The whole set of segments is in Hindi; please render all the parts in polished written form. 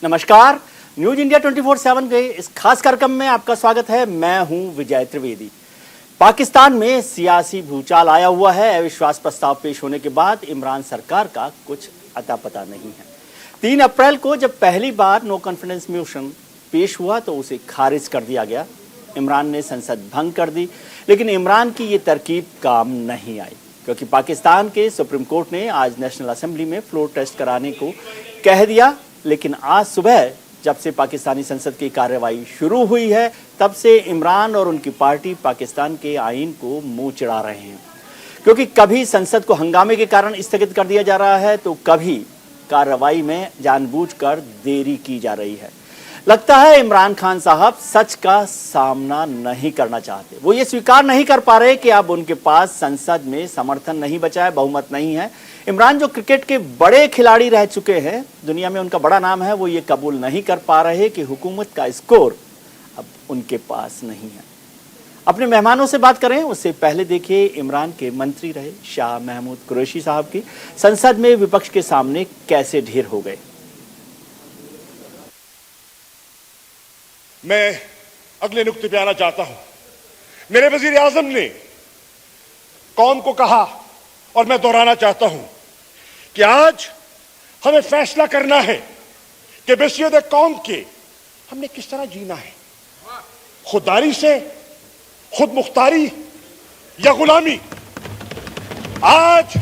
नमस्कार, न्यूज इंडिया 24/7 के इस खास कार्यक्रम में आपका स्वागत है। मैं हूं विजय त्रिवेदी। पाकिस्तान में सियासी भूचाल आया हुआ है। अविश्वास प्रस्ताव पेश होने के बाद इमरान सरकार का कुछ अता पता नहीं है। 3 अप्रैल को जब पहली बार नो कॉन्फिडेंस मोशन पेश हुआ तो उसे खारिज कर दिया गया। इमरान ने संसद भंग कर दी, लेकिन इमरान की ये तरकीब काम नहीं आई, क्योंकि पाकिस्तान के सुप्रीम कोर्ट ने आज नेशनल असेंबली में फ्लोर टेस्ट कराने को कह दिया। लेकिन आज सुबह जब से पाकिस्तानी संसद की कार्रवाई शुरू हुई है, तब से इमरान और उनकी पार्टी पाकिस्तान के आईन को मुंह चिढ़ा रहे हैं, क्योंकि कभी संसद को हंगामे के कारण स्थगित कर दिया जा रहा है तो कभी कार्रवाई में जानबूझकर देरी की जा रही है। लगता है इमरान खान साहब सच का सामना नहीं करना चाहते। वो ये स्वीकार नहीं कर पा रहे कि अब उनके पास संसद में समर्थन नहीं बचा है, बहुमत नहीं है। इमरान जो क्रिकेट के बड़े खिलाड़ी रह चुके हैं, दुनिया में उनका बड़ा नाम है, वो ये कबूल नहीं कर पा रहे कि हुकूमत का स्कोर अब उनके पास नहीं है। अपने मेहमानों से बात करें उससे पहले देखिए इमरान के मंत्री रहे शाह महमूद कुरैशी साहब की संसद में विपक्ष के सामने कैसे ढेर हो गए। मैं अगले नुक्ते पे आना चाहता हूं। मेरे वजीर आजम ने कौम को कहा, और मैं दोहराना चाहता हूं कि आज हमें फैसला करना है कि बहसीयत कौम के हमने किस तरह जीना है, खुददारी से, खुद मुख्तारी या गुलामी। आज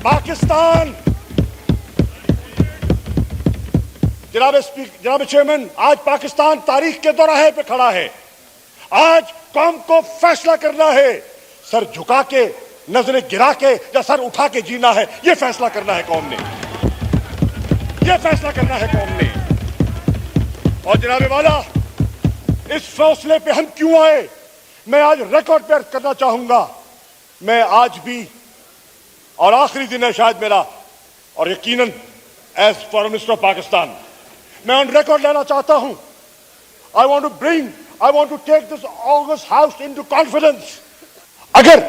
पाकिस्तान, जनाब चेयरमैन, आज पाकिस्तान तारीख के दोराहे पे खड़ा है। आज कौम को फैसला करना है, सर झुका के, नजरें गिरा के या सर उठा के जीना है। यह फैसला करना है कौम ने, यह फैसला करना है कौम ने। और जनाब वाला, इस फैसले पे हम क्यों आए, मैं आज रिकॉर्ड पे अर्ज करना चाहूंगा। मैं आज भी, और आखिरी दिन है शायद मेरा, और यकीनन as foreign minister of Pakistan, मैं ऑन रिकॉर्ड लेना चाहता हूं। I want to take this august house into confidence. अगर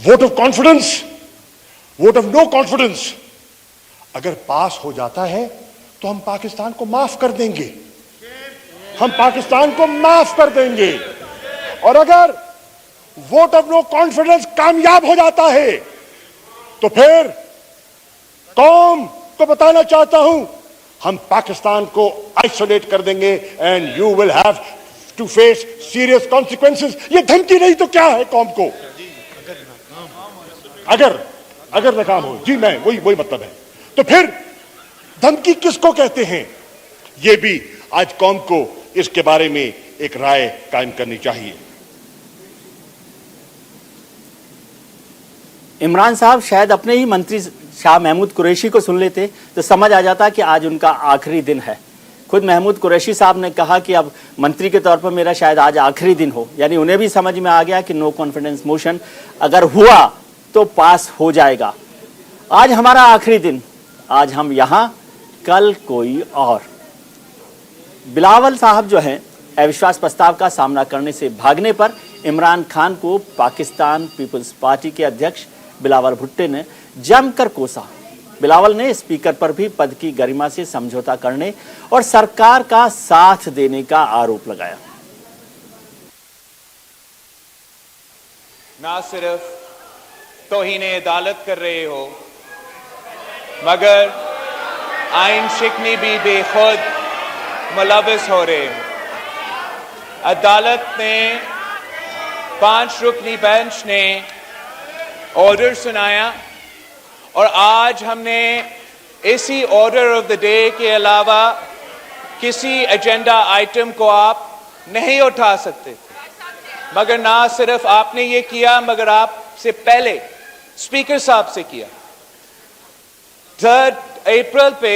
vote of confidence, vote of no confidence अगर पास हो जाता है तो हम पाकिस्तान को माफ कर देंगे, हम पाकिस्तान को माफ कर देंगे। और अगर वोट ऑफ नो कॉन्फिडेंस कामयाब हो जाता है तो फिर कौम को बताना चाहता हूं, हम पाकिस्तान को आइसोलेट कर देंगे and you will have to face serious consequences. ये धमकी नहीं तो क्या है कौम को, अगर नाकाम हो। जी, मैं वही मतलब है। तो फिर धमकी किसको कहते हैं, ये भी आज कौम को इसके बारे में एक राय कायम करनी चाहिए। इमरान साहब शायद अपने ही मंत्री शाह महमूद कुरैशी को सुन लेते तो समझ आ जाता कि आज उनका आखिरी दिन है। खुद महमूद कुरैशी साहब ने कहा कि अब मंत्री के तौर पर मेरा शायद आज आखिरी दिन हो, यानी उन्हें भी समझ में आ गया कि नो कॉन्फिडेंस मोशन अगर हुआ तो पास हो जाएगा। आज हमारा आखिरी दिन, आज हम यहां, कल कोई और। बिलावल साहब जो हैं, अविश्वास प्रस्ताव का सामना करने से भागने पर इमरान खान को पाकिस्तान पीपल्स पार्टी के अध्यक्ष बिलावल भुट्टो ने जमकर कोसा। बिलावल ने स्पीकर पर भी पद की गरिमा से समझौता करने और सरकार का साथ देने का आरोप लगाया। ना सिर्फ तौहीन अदालत कर रहे हो, मगर आइन शिकनी भी बेखुद मुलविस हो रहे हो। अदालत ने 5 रुकनी बेंच ने ऑर्डर सुनाया और आज हमने इसी ऑर्डर ऑफ द डे के अलावा किसी एजेंडा आइटम को आप नहीं उठा सकते। मगर ना सिर्फ आपने ये किया, मगर आपसे पहले स्पीकर साहब से किया। 3 अप्रैल पे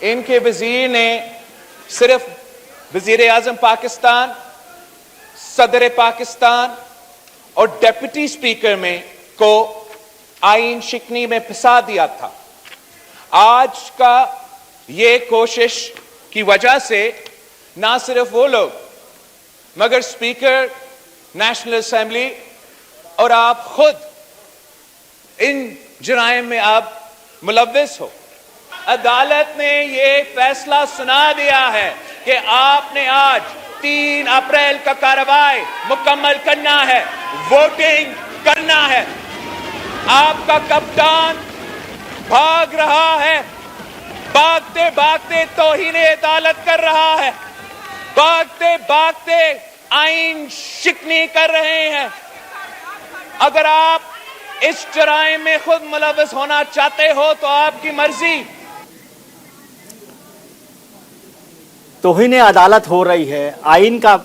इनके वजीर ने सिर्फ वजीर आजम पाकिस्तान, सदर पाकिस्तान और डिप्टी स्पीकर में को आइन शिकनी में फंसा दिया था। आज का ये कोशिश की वजह से ना सिर्फ वो लोग, मगर स्पीकर नेशनल असेंबली और आप खुद इन जराइम में आप मुलव्विस हो। अदालत ने ये फैसला सुना दिया है कि आपने आज 3 अप्रैल का कार्रवाई मुकम्मल करना है, वोटिंग करना है। आपका कप्तान भाग रहा है, भागते भागते तौहीन अदालत कर रहा है, भागते भागते आईन शिकनी कर रहे हैं। अगर आप इस जराइम में खुद मुलव्वस होना चाहते हो तो आपकी मर्जी। तौहीन अदालत हो रही है, आइन का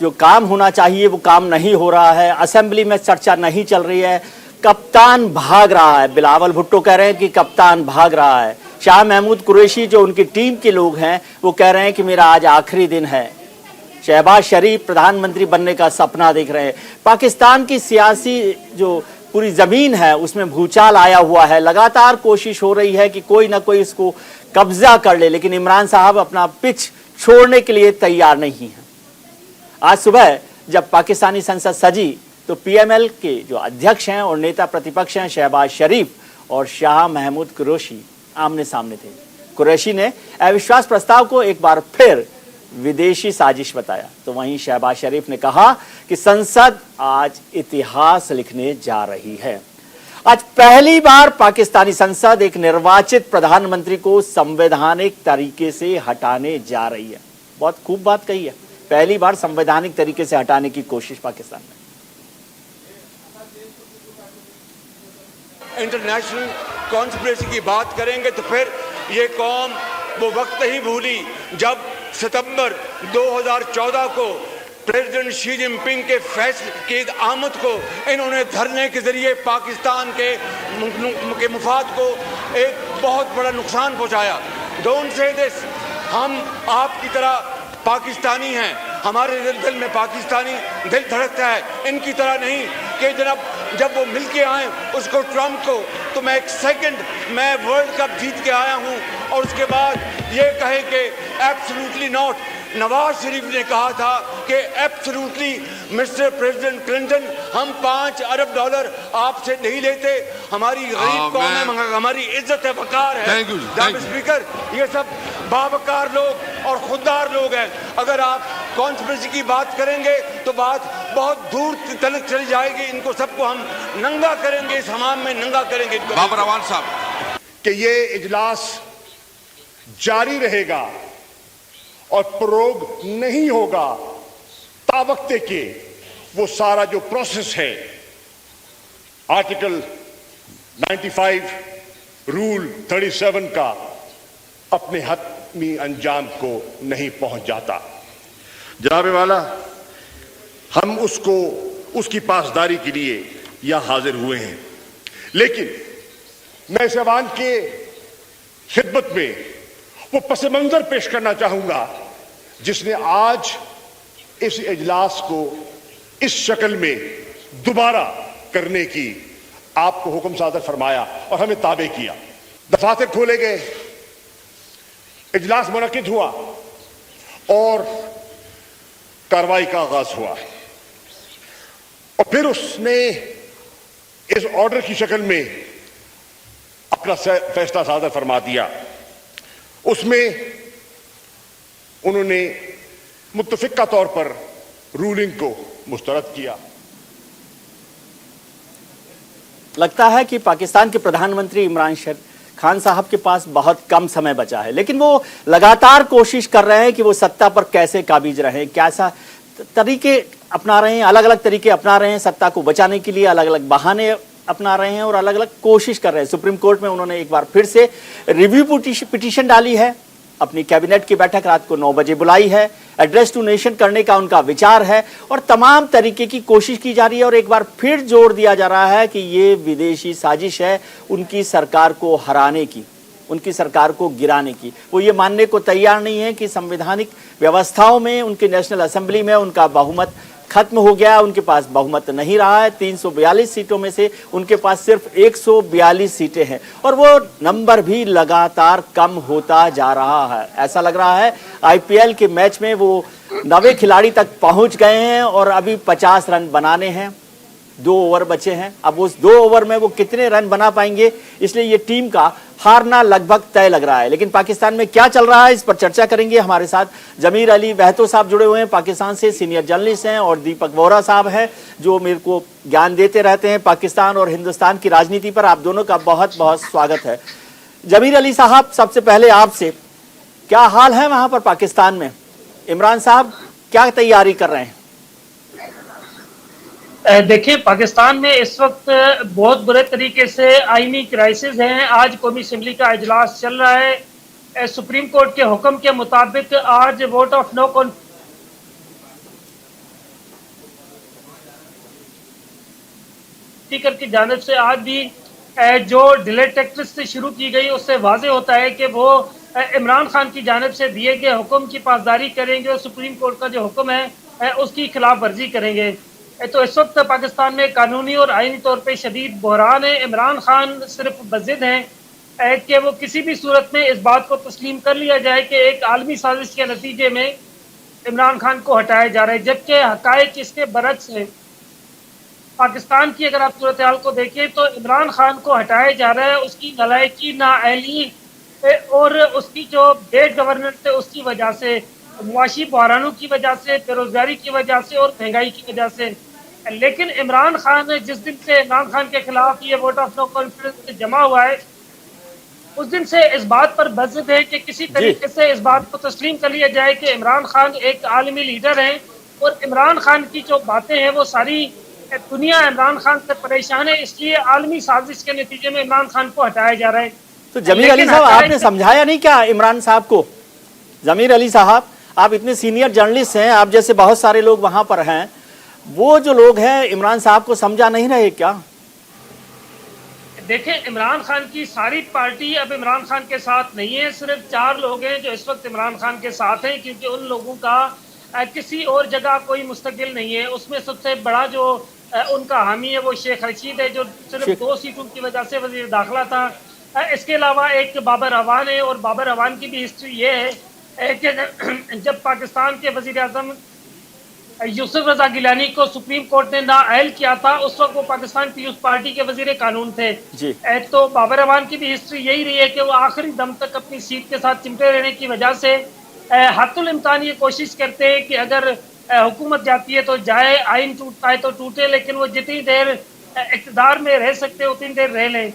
जो काम होना चाहिए वो काम नहीं हो रहा है, असेंबली में चर्चा नहीं चल रही है, कप्तान भाग रहा है। बिलावल भुट्टो कह रहे हैं कि कप्तान भाग रहा है। शाह महमूद कुरैशी जो उनकी टीम के लोग हैं वो कह रहे हैं कि मेरा आज आखिरी दिन है। शहबाज शरीफ प्रधानमंत्री बनने का सपना देख रहे हैं। पाकिस्तान की सियासी जो पूरी जमीन है उसमें भूचाल आया हुआ है। लगातार कोशिश हो रही है कि कोई ना कोई इसको कब्जा कर ले, लेकिन इमरान साहब अपना पिच छोड़ने के लिए तैयार नहीं है। आज सुबह जब पाकिस्तानी संसद सजी तो पीएमएल के जो अध्यक्ष हैं और नेता प्रतिपक्ष हैं शहबाज शरीफ और शाह महमूद कुरैशी आमने सामने थे। कुरैशी ने अविश्वास प्रस्ताव को एक बार फिर विदेशी साजिश बताया, तो वहीं शहबाज शरीफ ने कहा कि संसद आज इतिहास लिखने जा रही है। आज पहली बार पाकिस्तानी संसद एक निर्वाचित प्रधानमंत्री को संवैधानिक तरीके से हटाने जा रही है। बहुत खूब बात कही है, पहली बार संवैधानिक तरीके से हटाने की कोशिश पाकिस्तान में। इंटरनेशनल कॉन्स्पिरेसी की बात करेंगे तो फिर ये कौम वो वक्त ही भूली जब सितंबर 2014 को प्रेसिडेंट शी जिनपिंग के फैसले की आमद को इन्होंने धरने के जरिए पाकिस्तान के मुफाद को एक बहुत बड़ा नुकसान पहुंचाया। डोंट से दिस, हम आपकी तरह पाकिस्तानी हैं, हमारे दिल में पाकिस्तानी दिल धड़कता है, इनकी तरह नहीं कि जब वो मिल के आए उसको ट्रम्प को तो मैं एक सेकंड मैं वर्ल्ड कप जीत के आया हूं और उसके बाद ये कहे कि एब्सोल्युटली नॉट। नवाज शरीफ ने कहा था कि एब्सोल्युटली मिस्टर प्रेसिडेंट क्लिंटन हम $5 अरब आपसे नहीं लेते, हमारी गरीब कौम है, हमारी इज्जत है, वकार है। जनाब स्पीकर, ये सब बावकार लोग और खुददार लोग हैं। अगर आप कॉन्स्पिरेसी की बात करेंगे तो बात बहुत दूर तक चली जाएगी। इनको सबको हम नंगा करेंगे, इस हमाम में नंगा करेंगे इनको। बाबर अवान साहब कि ये इजलास जारी रहेगा और प्रोग नहीं होगा तावक्ते के वो सारा जो प्रोसेस है आर्टिकल 95 रूल 37 का अपने हतमी अंजाम को नहीं पहुंच जाता। जनाब वाला, हम उसकी पासदारी के लिए यहां हाजिर हुए हैं, लेकिन मैं इस ऐवान के खिदमत में वो पस मंजर पेश करना चाहूंगा जिसने आज इस इजलास को इस शक्ल में दोबारा करने की आपको हुक्म सादर फरमाया और हमें ताबे किया। दफातर खोले गए, इजलास मुनक्किद हुआ और कार्रवाई का आगाज हुआ और फिर उसने इस ऑर्डर की शक्ल में अपना फैसला सादर फरमा दिया। उसमें उन्होंने मुत्तफिका तौर पर रूलिंग को मुस्तरद किया। लगता है कि पाकिस्तान के प्रधानमंत्री इमरान खान साहब के पास बहुत कम समय बचा है, लेकिन वो लगातार कोशिश कर रहे हैं कि वो सत्ता पर कैसे काबिज रहें, कैसा तरीके अपना रहे हैं, अलग अलग तरीके अपना रहे हैं सत्ता को बचाने के लिए, अलग अलग बहाने अपना रहे हैं और अलग अलग कोशिश कर रहे हैं। सुप्रीम कोर्ट में उन्होंने एक बार फिर से रिव्यू पिटीशन डाली है, अपनी कैबिनेट की बैठक रात को 9 बजे बुलाई है, एड्रेस टू नेशन करने का उनका विचार है और तमाम तरीके की कोशिश की जा रही है और एक बार फिर जोर दिया जा रहा है कि ये विदेशी साजिश है उनकी सरकार को हराने की, उनकी सरकार को गिराने की। वो ये मानने को तैयार नहीं है कि संवैधानिक व्यवस्थाओं में उनके नेशनल असेंबली में उनका बहुमत खत्म हो गया, उनके पास बहुमत नहीं रहा है। 342 सीटों में से उनके पास सिर्फ 142 सीटें हैं और वो नंबर भी लगातार कम होता जा रहा है। ऐसा लग रहा है आईपीएल के मैच में वो 9वें खिलाड़ी तक पहुंच गए हैं और अभी 50 रन बनाने हैं। 2 ओवर बचे हैं। अब उस 2 ओवर में वो कितने रन बना पाएंगे, इसलिए ये टीम का हारना लगभग तय लग रहा है। लेकिन पाकिस्तान में क्या चल रहा है, इस पर चर्चा करेंगे। हमारे साथ जमीर अली वहतो साहब जुड़े हुए हैं, पाकिस्तान से सीनियर जर्नलिस्ट हैं, और दीपक वोरा साहब हैं जो मेरे को ज्ञान देते रहते हैं पाकिस्तान और हिंदुस्तान की राजनीति पर। आप दोनों का बहुत बहुत स्वागत है। जमीर अली साहब, सबसे पहले आपसे, क्या हाल है वहां पर पाकिस्तान में? इमरान साहब क्या तैयारी कर रहे हैं? देखिए, पाकिस्तान में इस वक्त बहुत बुरे तरीके से आईनी क्राइसिस है। आज कौमी असेंबली का इजलास चल रहा है। सुप्रीम कोर्ट के हुक्म के मुताबिक आज vote of no confidence speaker की जानिब से आज भी जो डिले टैक्टिक्स से शुरू की गई उससे वाजे होता है कि वो इमरान खान की जानिब से दिए गए हुक्म की पासदारी करेंगे और सुप्रीम कोर्ट का जो हुक्म है उसकी खिलाफ वर्जी करेंगे। तो इस वक्त पाकिस्तान में कानूनी और आईनी तौर पे शदीद बहरान है। इमरान खान सिर्फ बज़िद हैं कि वो किसी भी सूरत में इस बात को तस्लीम कर लिया जाए कि एक आलमी साजिश के नतीजे में इमरान खान को हटाया जा रहा है, जबकि हक़ाइक़ इसके बरक्स है। पाकिस्तान की अगर आप सूरत हाल को देखें तो इमरान खान को हटाया जा रहा है उसकी नलायकी, नाअहली और उसकी जो बेड गवर्नेंस है उसकी वजह से, मुआशी बहरानों की वजह से, बेरोजगारी की वजह से और महंगाई की वजह से। लेकिन इमरान खान जिस दिन से इमरान खान के खिलाफ ये वोट ऑफ नो कॉन्फिडेंस जमा हुआ है उस दिन से इस बात पर बज़िद है कि किसी तरीके से इस बात को तस्लीम कर लिया जाए कि इमरान खान एक आलमी लीडर हैं और इमरान खान की जो बातें हैं वो सारी दुनिया इमरान खान से परेशान है, इसलिए आलमी साजिश के नतीजे में इमरान खान को हटाया जा रहा है। तो जमीर अली साहब, आपने समझाया नहीं क्या इमरान साहब को? जमीर अली साहब, आप इतने सीनियर जर्नलिस्ट हैं, आप जैसे बहुत सारे लोग वहां पर हैं, वो जो लोग हैं इमरान साहब को समझा नहीं रहे क्या? देखें, इमरान खान की सारी पार्टी अब इमरान खान के साथ नहीं है। सिर्फ 4 लोग हैं जो इस वक्त इमरान खान के साथ हैं, क्योंकि उन लोगों का किसी और जगह कोई मुस्तकिल नहीं है। उसमें सबसे बड़ा जो उनका हामी है वो शेख रशीद है, जो सिर्फ 2 सीटों की वजह से वजीर दाखिला था। इसके अलावा एक बाबर अवान है, और बाबर अवान की भी हिस्ट्री ये है कि जब पाकिस्तान के वजीर आज़म यूसुफ रजा गिलानी को सुप्रीम कोर्ट ने नाअहल किया था, उस वक्त वो पाकिस्तान पीपुल्स पार्टी के वजीर कानून थे। तो बाबर अवान की भी हिस्ट्री यही रही है कि वो आखिरी दम तक अपनी सीट के साथ चिमटे रहने की वजह से हत्तुल इम्कान ये कोशिश करते हैं कि अगर हुकूमत जाती है तो जाए, आइन टूटता है तो टूटे, लेकिन वो जितनी देर इक़्तिदार में रह सकते उतनी देर रह लें।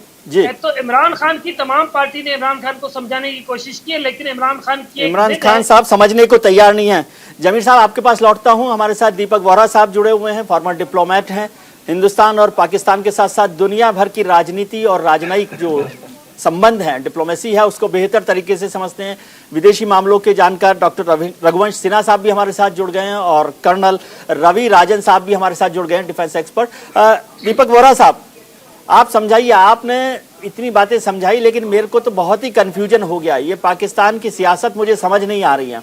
तो इमरान खान की तमाम पार्टी ने इमरान खान को समझाने की कोशिश की है, लेकिन इमरान खान साहब समझने को तैयार नहीं है। जमीर साहब, आपके पास लौटता हूं। हमारे साथ दीपक वोरा साहब जुड़े हुए हैं, फॉर्मर डिप्लोमेट हैं, हिंदुस्तान और पाकिस्तान के साथ साथ दुनिया भर की राजनीति और राजनयिक जो संबंध है, डिप्लोमेसी है, उसको बेहतर तरीके से समझते हैं। विदेशी मामलों के जानकार डॉक्टर रघुवंश सिन्हा साहब भी हमारे साथ जुड़ गए हैं, और कर्नल रवि राजन साहब भी हमारे साथ जुड़ गए हैं, डिफेंस एक्सपर्ट। दीपक वोरा साहब, आप समझाइए। आपने इतनी बातें समझाई, लेकिन मेरे को तो बहुत ही कंफ्यूजन हो गया। ये पाकिस्तान की सियासत मुझे समझ नहीं आ रही है।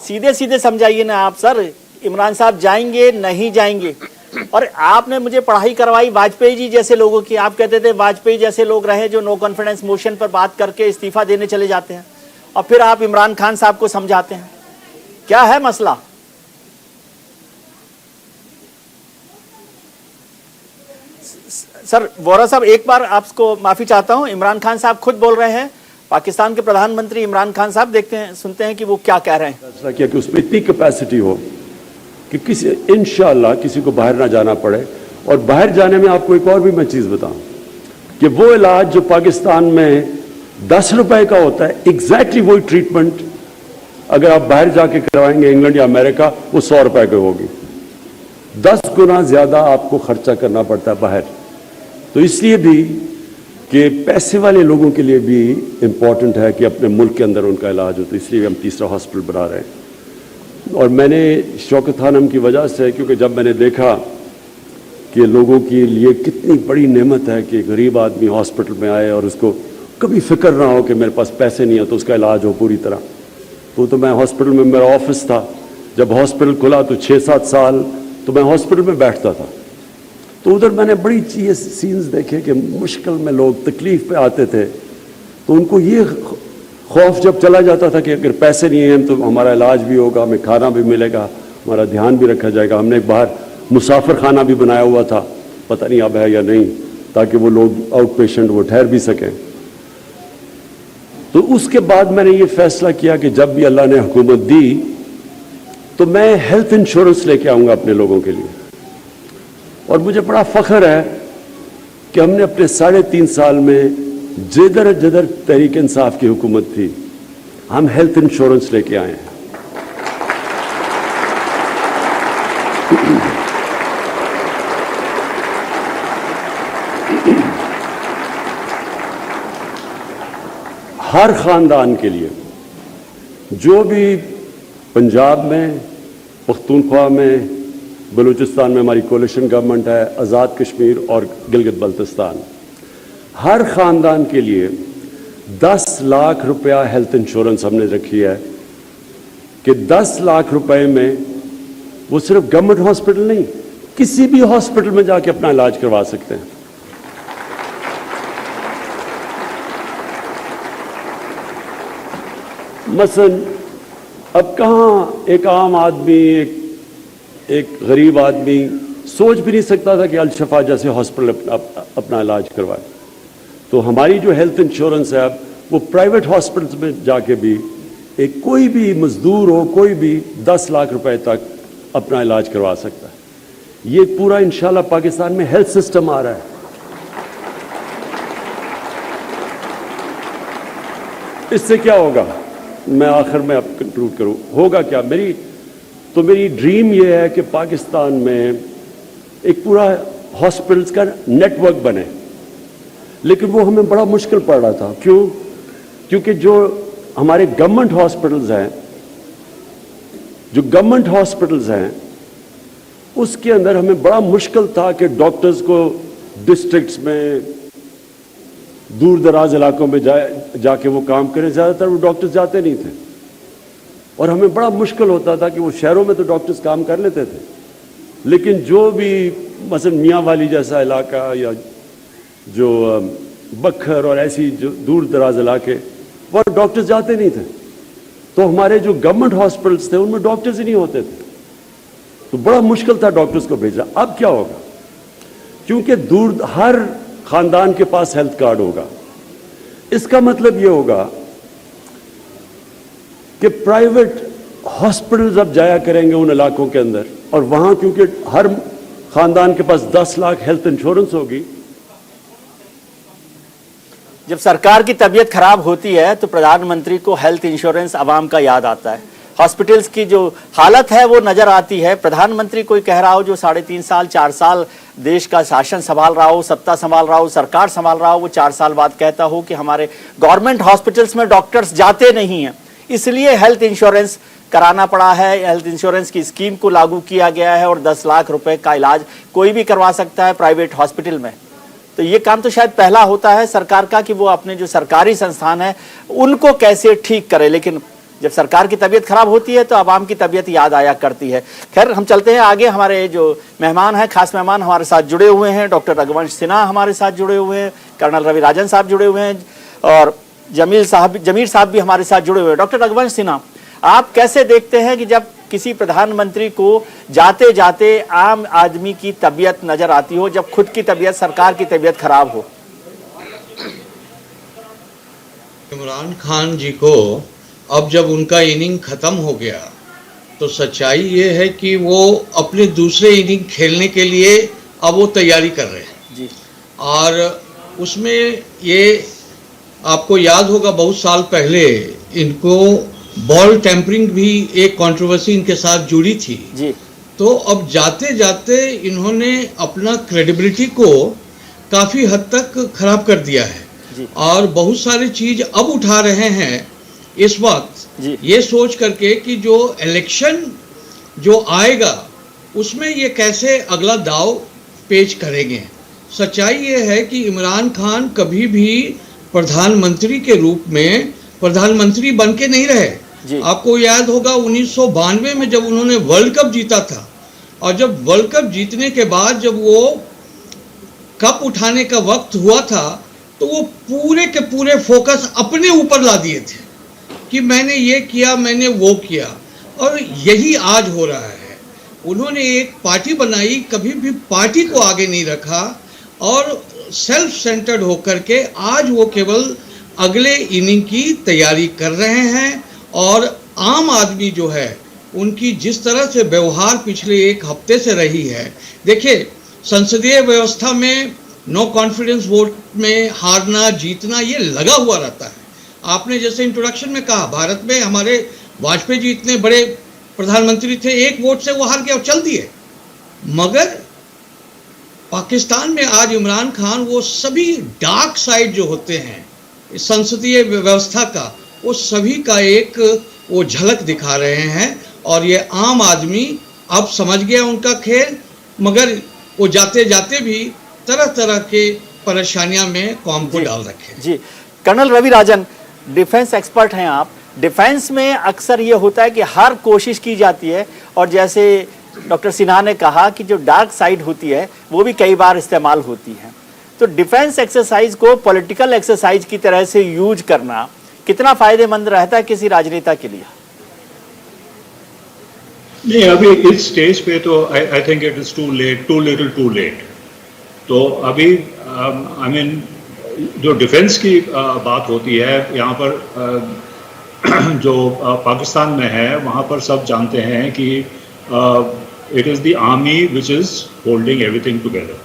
सीधे सीधे समझाइए ना आप सर, इमरान साहब जाएंगे नहीं जाएंगे? और आपने मुझे पढ़ाई करवाई वाजपेयी जी जैसे लोगों की। आप कहते थे वाजपेयी जैसे लोग रहे जो नो कॉन्फिडेंस मोशन पर बात करके इस्तीफा देने चले जाते हैं, और फिर आप इमरान खान साहब को समझाते हैं। क्या है मसला? सर वोरा साहब, एक बार आपको माफी चाहता हूं, इमरान खान साहब खुद बोल रहे हैं, पाकिस्तान के प्रधानमंत्री इमरान खान साहब, देखते हैं, सुनते हैं कि वो क्या कह रहे हैं। फैसला किया कि उसमें इतनी कैपेसिटी हो कि किसी इंशाअल्लाह किसी को बाहर ना जाना पड़े। और बाहर जाने में आपको एक और भी मैं चीज़ बताऊं कि वो इलाज जो पाकिस्तान में 10 रुपए का होता है, एग्जैक्टली वही ट्रीटमेंट अगर आप बाहर जाके करवाएंगे इंग्लैंड या अमेरिका, वो 100 रुपए की होगी। 10 गुना ज़्यादा आपको खर्चा करना पड़ता है बाहर। तो इसलिए भी कि पैसे वाले लोगों के लिए भी इम्पॉर्टेंट है कि अपने मुल्क के अंदर उनका इलाज हो, तो इसलिए हम तीसरा हॉस्पिटल बना रहे हैं। और मैंने शौकत खानम की वजह से, क्योंकि जब मैंने देखा कि लोगों के लिए कितनी बड़ी नेमत है कि गरीब आदमी हॉस्पिटल में आए और उसको कभी फिक्र ना हो कि मेरे पास पैसे नहीं है तो उसका इलाज हो पूरी तरह, तो मैं हॉस्पिटल में, मेरा ऑफिस था, जब हॉस्पिटल खुला तो 6-7 साल तो मैं हॉस्पिटल में बैठता था। तो उधर मैंने बड़ी चीज़ सीन्स देखे कि मुश्किल में लोग तकलीफ़ पे आते थे, तो उनको ये खौफ जब चला जाता था कि अगर पैसे नहीं हैं तो हमारा इलाज भी होगा, हमें खाना भी मिलेगा, हमारा ध्यान भी रखा जाएगा। हमने एक बाहर मुसाफिर खाना भी बनाया हुआ था, पता नहीं अब है या नहीं, ताकि वो लोग आउट पेशेंट वो ठहर भी सकें। तो उसके बाद मैंने ये फैसला किया कि जब भी अल्लाह ने हुकूमत दी तो मैं हेल्थ इंश्योरेंस लेके आऊंगा अपने लोगों के लिए। और मुझे बड़ा फख्र है कि हमने अपने 3.5 साल में जिधर जिधर तहरीक इंसाफ की हुकूमत थी, हम हेल्थ इंश्योरेंस लेके आए हैं। हर खानदान के लिए, जो भी पंजाब में, पख्तूनख्वा में, बलूचिस्तान में हमारी कोलिशन गवर्नमेंट है, आज़ाद कश्मीर और गिलगित बल्तिस्तान, हर खानदान के लिए 10 लाख रुपया हेल्थ इंश्योरेंस हमने रखी है कि 10 लाख रुपए में वो सिर्फ गवर्नमेंट हॉस्पिटल नहीं, किसी भी हॉस्पिटल में जाके अपना इलाज करवा सकते हैं। मसलन अब कहाँ एक आम आदमी, एक गरीब आदमी सोच भी नहीं सकता था कि अल शफा जैसे हॉस्पिटल अपना इलाज करवाए। तो हमारी जो हेल्थ इंश्योरेंस है अब वो प्राइवेट हॉस्पिटल्स में जाके भी एक कोई भी मजदूर हो, कोई भी 10 लाख रुपए तक अपना इलाज करवा सकता है। ये पूरा इंशाल्लाह पाकिस्तान में हेल्थ सिस्टम आ रहा है। इससे क्या होगा, मैं आखिर में अब कंक्लूड करूं, होगा क्या, मेरी ड्रीम ये है कि पाकिस्तान में एक पूरा हॉस्पिटल्स का नेटवर्क बने, लेकिन वो हमें बड़ा मुश्किल पड़ रहा था। क्यों? क्योंकि जो हमारे गवर्नमेंट हॉस्पिटल्स हैं उसके अंदर हमें बड़ा मुश्किल था कि डॉक्टर्स को डिस्ट्रिक्ट्स में, दूर दराज इलाकों में जाके वो काम करें। ज़्यादातर वो डॉक्टर्स जाते नहीं थे और हमें बड़ा मुश्किल होता था कि वो शहरों में तो डॉक्टर्स काम कर लेते थे, लेकिन जो भी मसलन मियाँ वाली जैसा इलाका या जो बखर और ऐसी जो दूर दराज इलाके, वह डॉक्टर्स जाते नहीं थे। तो हमारे जो गवर्नमेंट हॉस्पिटल्स थे उनमें डॉक्टर्स ही नहीं होते थे, तो बड़ा मुश्किल था डॉक्टर्स को भेजना। अब क्या होगा, क्योंकि हर खानदान के पास हेल्थ कार्ड होगा, इसका मतलब यह होगा कि प्राइवेट हॉस्पिटल्स अब जाया करेंगे उन इलाकों के अंदर, और वहां क्योंकि हर खानदान के पास 10 लाख हेल्थ इंश्योरेंस होगी। जब सरकार की तबीयत खराब होती है तो प्रधानमंत्री को हेल्थ इंश्योरेंस आवाम का याद आता है। हॉस्पिटल्स की जो हालत है वो नजर आती है। प्रधानमंत्री कोई कह रहा हो जो 3.5 साल 4 साल देश का शासन संभाल रहा हो, सत्ता संभाल रहा हो, सरकार संभाल रहा हो, वो 4 साल बाद कहता हो कि हमारे गवर्नमेंट हॉस्पिटल्स में डॉक्टर्स जाते नहीं हैं, इसलिए हेल्थ इंश्योरेंस कराना पड़ा है, हेल्थ इंश्योरेंस की स्कीम को लागू किया गया है और 10 लाख रुपए का इलाज कोई भी करवा सकता है प्राइवेट हॉस्पिटल में। तो ये काम तो शायद पहला होता है सरकार का कि वो अपने जो सरकारी संस्थान है उनको कैसे ठीक करे, लेकिन जब सरकार की तबीयत खराब होती है तो आवाम की तबीयत याद आया करती है। खैर, हम चलते हैं आगे। हमारे जो मेहमान हैं, खास मेहमान हमारे साथ जुड़े हुए हैं। डॉक्टर रघुवंश सिन्हा हमारे साथ जुड़े हुए हैं, कर्नल रवि राजन साहब जुड़े हुए हैं और जमीर साहब भी हमारे साथ जुड़े हुए हैं। डॉक्टर रघुवंश सिन्हा, आप कैसे देखते हैं कि जब किसी प्रधानमंत्री को जाते जाते आम आदमी की तबीयत नजर आती हो, जब खुद की तबीयत, सरकार की तबीयत खराब हो? इमरान खान जी को अब जब उनका इनिंग खत्म हो गया तो सच्चाई ये है कि वो अपने दूसरे इनिंग खेलने के लिए अब वो तैयारी कर रहे हैं जी। और उसमें ये आपको याद होगा बहुत साल पहले इनको बॉल टेम्परिंग भी एक कंट्रोवर्सी इनके साथ जुड़ी थी जी। तो अब जाते जाते इन्होंने अपना क्रेडिबिलिटी को काफ़ी हद तक खराब कर दिया है जी। और बहुत सारी चीज़ अब उठा रहे हैं इस वक्त ये सोच करके कि जो इलेक्शन जो आएगा उसमें ये कैसे अगला दाव पेश करेंगे। सच्चाई ये है कि इमरान खान कभी भी प्रधानमंत्री के रूप में प्रधानमंत्री बन के नहीं रहे। आपको याद होगा 1992 में जब उन्होंने वर्ल्ड कप जीता था, और जब वर्ल्ड कप जीतने के बाद जब वो कप उठाने का वक्त हुआ था तो वो पूरे के पूरे फोकस अपने ऊपर ला दिए थे कि मैंने ये किया, मैंने वो किया, और यही आज हो रहा है। उन्होंने एक पार्टी बनाई, कभी भी पार्टी को आगे नहीं रखा और सेल्फ सेंटर्ड होकर के आज वो केवल अगले इनिंग की तैयारी कर रहे हैं। और आम आदमी जो है उनकी जिस तरह से व्यवहार पिछले एक हफ्ते से रही है, देखिए संसदीय व्यवस्था में नो कॉन्फिडेंस वोट में हारना जीतना ये लगा हुआ रहता है। आपने जैसे इंट्रोडक्शन में कहा, भारत में हमारे वाजपेयी जी इतने बड़े प्रधानमंत्री थे, एक वोट से वो हार गया और चल दिए। मगर पाकिस्तान में आज इमरान खान वो सभी डार्क साइड जो होते हैं संसदीय व्यवस्था का, वो सभी का एक वो झलक दिखा रहे हैं। और ये आम आदमी अब समझ गया उनका खेल, मगर वो जाते जाते भी तरह तरह के परेशानियां में कौम को डाल रखे। जी, कर्नल रवि राजन, डिफेंस एक्सपर्ट हैं आप। डिफेंस में अक्सर ये होता है कि हर कोशिश की जाती है, और जैसे डॉक्टर सिन्हा ने कहा कि जो डार्क साइड होती है वो भी कई बार इस्तेमाल होती है। तो डिफेंस एक्सरसाइज को पॉलिटिकल एक्सरसाइज की तरह से यूज करना कितना फायदेमंद रहता है किसी राजनेता के लिए? नहीं, अभी इस स्टेज पे तो I think it is too late, too little too late. तो अभी आई मीन जो डिफेंस की बात होती है यहाँ पर जो पाकिस्तान में है वहाँ पर सब जानते हैं कि it is the army which is holding everything together.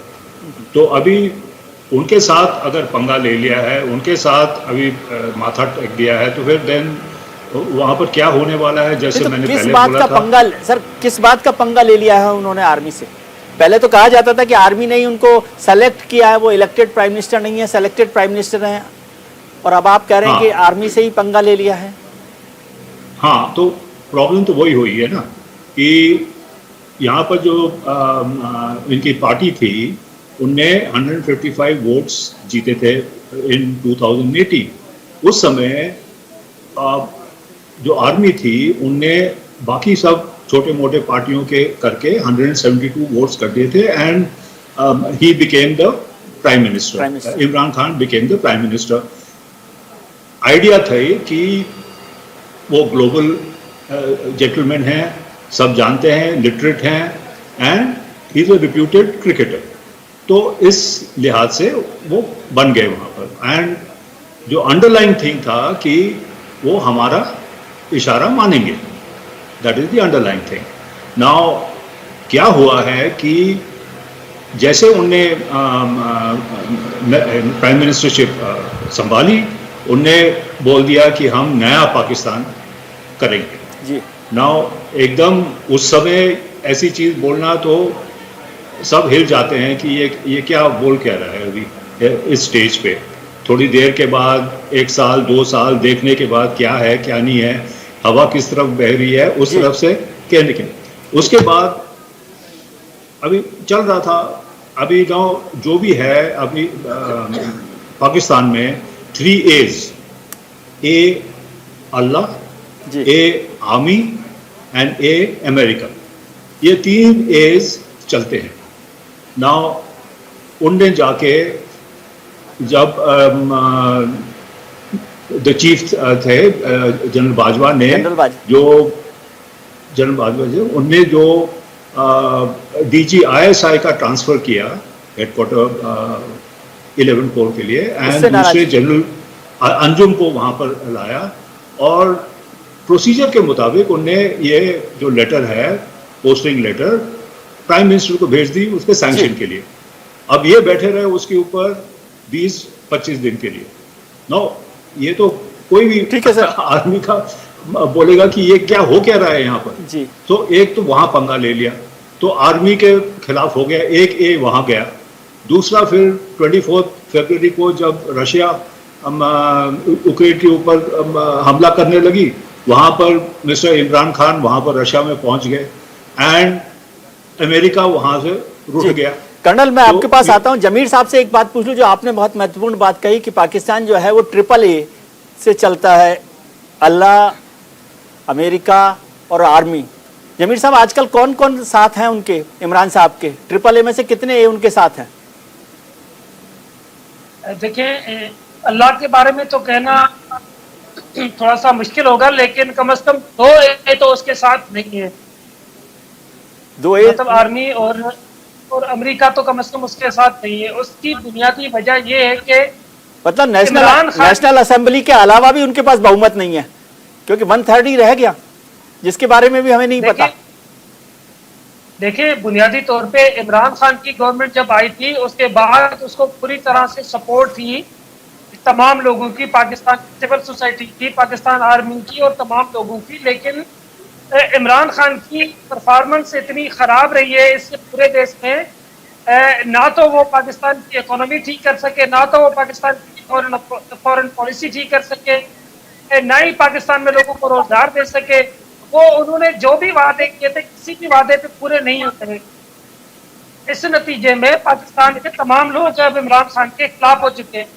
तो अभी उनके साथ अगर पंगा ले लिया है, उनके साथ अभी माथा टेक दिया है, तो फिर देन वहाँ पर क्या होने वाला है, जैसे तो मैंने किस पहले बात बोला का था। पंगा सर, किस बात का पंगा ले लिया है उन्होंने आर्मी से? पहले तो कहा जाता था कि आर्मी ने ही उनको सेलेक्ट किया है, वो इलेक्टेड प्राइम मिनिस्टर नहीं है, सेलेक्टेड प्राइम मिनिस्टर हैं, और अब आप कह रहे हैं कि आर्मी से ही पंगा ले लिया है। हाँ, तो प्रॉब्लम तो वही हुई है ना कि यहाँ पर जो इनकी पार्टी थी उनने 155 वोट्स जीते थे इन 2018। उस समय जो आर्मी थी उनने बाकी सब छोटे मोटे पार्टियों के करके 172 वोट्स कर दिए थे, and he became the prime minister. Imran Khan became the prime minister. Idea था कि वो ग्लोबल जेंटलमैन हैं, सब जानते हैं, लिटरेट हैं, and he is a reputed cricketer. तो इस लिहाज से वो बन गए वहाँ पर। एंड जो अंडरलाइन थिंग था कि वो हमारा इशारा मानेंगे, that is the underline thing. Now क्या हुआ है कि जैसे उनने प्राइम मिनिस्टरशिप संभाली, उनने बोल दिया कि हम नया पाकिस्तान करेंगे जी। नाउ एकदम उस समय ऐसी चीज बोलना तो सब हिल जाते हैं कि ये क्या बोल क्या रहा है अभी इस स्टेज पे। थोड़ी देर के बाद, 1 साल 2 साल देखने के बाद क्या है क्या नहीं है, हवा किस तरफ बह रही है, उस तरफ से कहने के। उसके बाद अभी चल रहा था, अभी जो भी है अभी पाकिस्तान में 3 A's, A Allah, A army and A America, ये 3 A's चलते हैं। नाउ उनने जाके जब द चीफ थे जनरल बाजवा ने, जो जनरल बाजवा जी, उनने जो DGISI का ट्रांसफर किया हेडक्वार्टर 11 कोर के लिए, एंड दूसरे जनरल अंजुम को वहां पर लाया, और प्रोसीजर के मुताबिक उनने ये जो लेटर है, पोस्टिंग लेटर, प्राइम मिनिस्टर को भेज दी उसके सैंक्शन के लिए। अब ये बैठे रहे उसके ऊपर 20-25 दिन के लिए। नो, ये तो कोई भी ठीक है सर आर्मी का बोलेगा कि ये क्या हो क्या रहा है यहाँ पर जी। तो एक तो वहां पंगा ले लिया, तो आर्मी के खिलाफ हो गया, एक A वहां गया। दूसरा फिर 24 फरवरी को जब रशिया यूक्रेन के ऊपर हमला करने लगी, वहां पर मिस्टर इमरान खान वहां पर रशिया में पहुंच गए, एंड अमेरिका वहां से रुक गया। कर्नल, मैं आपके पास आता हूं। जमीर साहब से एक बात पूछ लूं, जो आपने बहुत महत्वपूर्ण बात कही कि पाकिस्तान जो है वो AAA से चलता है, अल्लाह, अमेरिका और आर्मी। जमीर साहब, आजकल कौन कौन साथ हैं उनके, इमरान साहब के? AAA में से कितने उनके साथ हैं? देखिए, अल्लाह के बारे में तो कहना थोड़ा सा मुश्किल होगा, लेकिन कम से कम 2 A तो उसके साथ नहीं है। मतलब आर्मी और अमेरिका तो कम से कम उसके साथ नहीं है। उसकी बुनियादी वजह यह है कि मतलब नेशनल असेंबली के अलावा भी उनके पास बहुमत नहीं है, क्योंकि 1/3 ही रह गया, जिसके बारे में भी हमें नहीं पता। देखिए, बुनियादी तौर पे इमरान खान की गवर्नमेंट जब आई थी उसके बाद उसको पूरी तरह से सपोर्ट थी तमाम लोगों की, पाकिस्तान सिविल सोसाइटी की, पाकिस्तान आर्मी की और तमाम लोगों की। लेकिन इमरान खान की परफॉर्मेंस इतनी खराब रही है इस पूरे देश में, ना तो वो पाकिस्तान की इकोनॉमी ठीक कर सके, ना तो वो पाकिस्तान की फॉरेन पॉलिसी ठीक कर सके, ना ही पाकिस्तान में लोगों को रोजगार दे सके। वो उन्होंने जो भी वादे किए थे किसी भी वादे पे पूरे नहीं होते। इस नतीजे में पाकिस्तान के तमाम लोग अब इमरान खान के खिलाफ हो चुके हैं।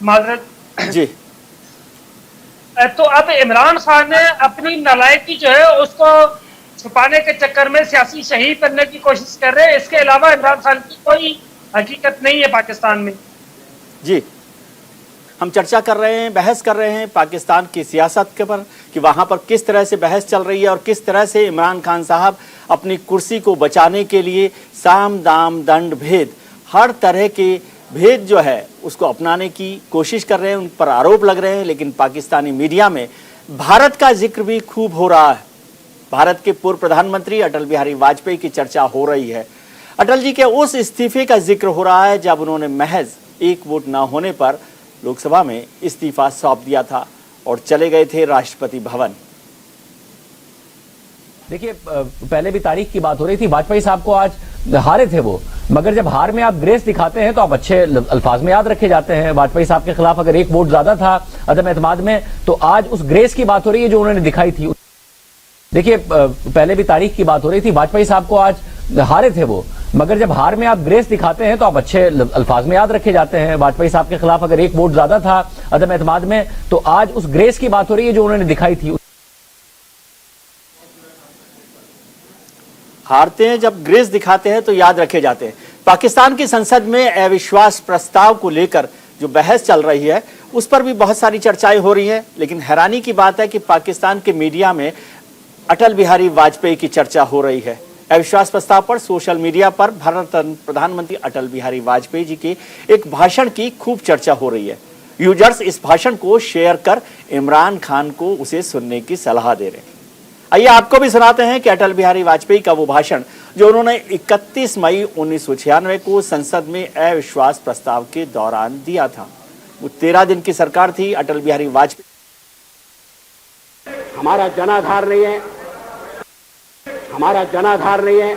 माजरत जी। तो अब इमरान खान ने अपनी नालायकी जो है उसको छुपाने के चक्कर में सियासी शहीद करने की कोशिश कर रहे हैं। इसके अलावा इमरान खान की कोई हकीकत नहीं है पाकिस्तान में। जी, हम चर्चा कर रहे हैं, बहस कर रहे हैं पाकिस्तान की सियासत के पर कि वहां पर किस तरह से बहस चल रही है और किस तरह से इमरान खान साहब अपनी कुर्सी को बचाने के लिए साम दाम दंड भेद, हर तरह के भेद जो है उसको अपनाने की कोशिश कर रहे हैं, उन पर आरोप लग रहे हैं। लेकिन पाकिस्तानी मीडिया में भारत का जिक्र भी खूब हो रहा है। भारत के पूर्व प्रधानमंत्री अटल बिहारी वाजपेयी की चर्चा हो रही है। अटल जी के उस इस्तीफे का जिक्र हो रहा है जब उन्होंने महज 1 वोट न होने पर लोकसभा में इस्तीफा सौंप दिया था और चले गए थे राष्ट्रपति भवन। देखिए, पहले भी तारीख की बात हो रही थी, वाजपेयी साहब को आज हारे थे वो, मगर जब हार में आप ग्रेस दिखाते हैं तो आप अच्छे अल्फाज में याद रखे जाते हैं। वाजपेयी साहब के खिलाफ अगर 1 वोट ज्यादा था अदम एतमाद में, तो आज उस ग्रेस की बात हो रही है जो उन्होंने दिखाई थी। देखिए, पहले भी तारीख की बात हो रही थी, वाजपेयी साहब को आज हारे थे वो, मगर जब हार में आप ग्रेस दिखाते हैं तो आप अच्छे अल्फाज में याद रखे जाते हैं। वाजपेयी साहब के खिलाफ अगर 1 वोट ज्यादा था अदम एतमाद में, तो आज उस ग्रेस की बात हो रही है जो उन्होंने दिखाई थी। हारते हैं जब ग्रेस दिखाते हैं तो याद रखे जाते हैं। पाकिस्तान की संसद में अविश्वास प्रस्ताव को लेकर जो बहस चल रही है उस पर भी बहुत सारी चर्चाएं हो रही हैं। लेकिन हैरानी की बात है कि पाकिस्तान के मीडिया में अटल बिहारी वाजपेयी की चर्चा हो रही है। अविश्वास प्रस्ताव पर सोशल मीडिया पर भारत प्रधानमंत्री अटल बिहारी वाजपेयी जी के एक भाषण की खूब चर्चा हो रही है। यूजर्स इस भाषण को शेयर कर इमरान खान को उसे सुनने की सलाह दे रहे हैं। आइए आपको भी सुनाते हैं कि अटल बिहारी वाजपेयी का वो भाषण जो उन्होंने 31 मई 1996 को संसद में अविश्वास प्रस्ताव के दौरान दिया था। वो 13 दिन की सरकार थी अटल बिहारी वाजपेयी। हमारा जनाधार नहीं है, हमारा जनाधार नहीं है,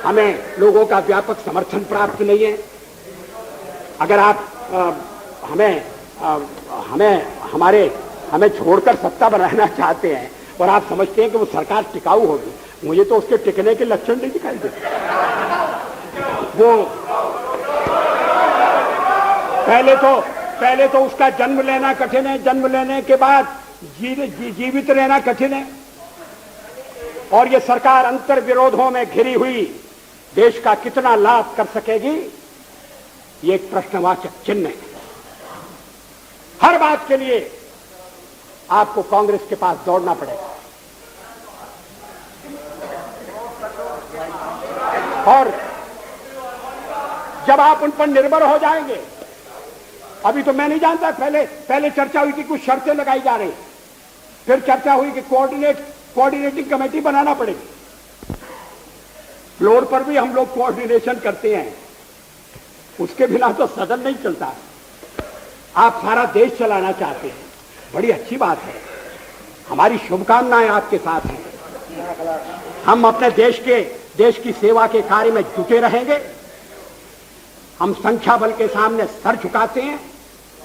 हमें लोगों का व्यापक समर्थन प्राप्त नहीं है। अगर आप हमें छोड़कर सत्ता बनाना चाहते हैं और आप समझते हैं कि वो सरकार टिकाऊ होगी, मुझे तो उसके टिकने के लक्षण नहीं दिखाई देते। वो पहले तो उसका जन्म लेना कठिन है, जन्म लेने के बाद जीवित रहना कठिन है। और ये सरकार अंतर विरोधों में घिरी हुई देश का कितना लाभ कर सकेगी, ये एक प्रश्नवाचक चिन्ह है। हर बात के लिए आपको कांग्रेस के पास दौड़ना पड़ेगा और जब आप उन पर निर्भर हो जाएंगे, अभी तो मैं नहीं जानता, पहले चर्चा हुई कि कुछ शर्तें लगाई जा रही, फिर चर्चा हुई कि कोऑर्डिनेटिंग कमेटी बनाना पड़ेगी। फ्लोर पर भी हम लोग कोऑर्डिनेशन करते हैं, उसके बिना तो सदन नहीं चलता। आप सारा देश चलाना चाहते हैं, बड़ी अच्छी बात है, हमारी शुभकामनाएं आपके साथ हैं। हम अपने देश की सेवा के कार्य में जुटे रहेंगे। हम संख्या बल के सामने सर झुकाते हैं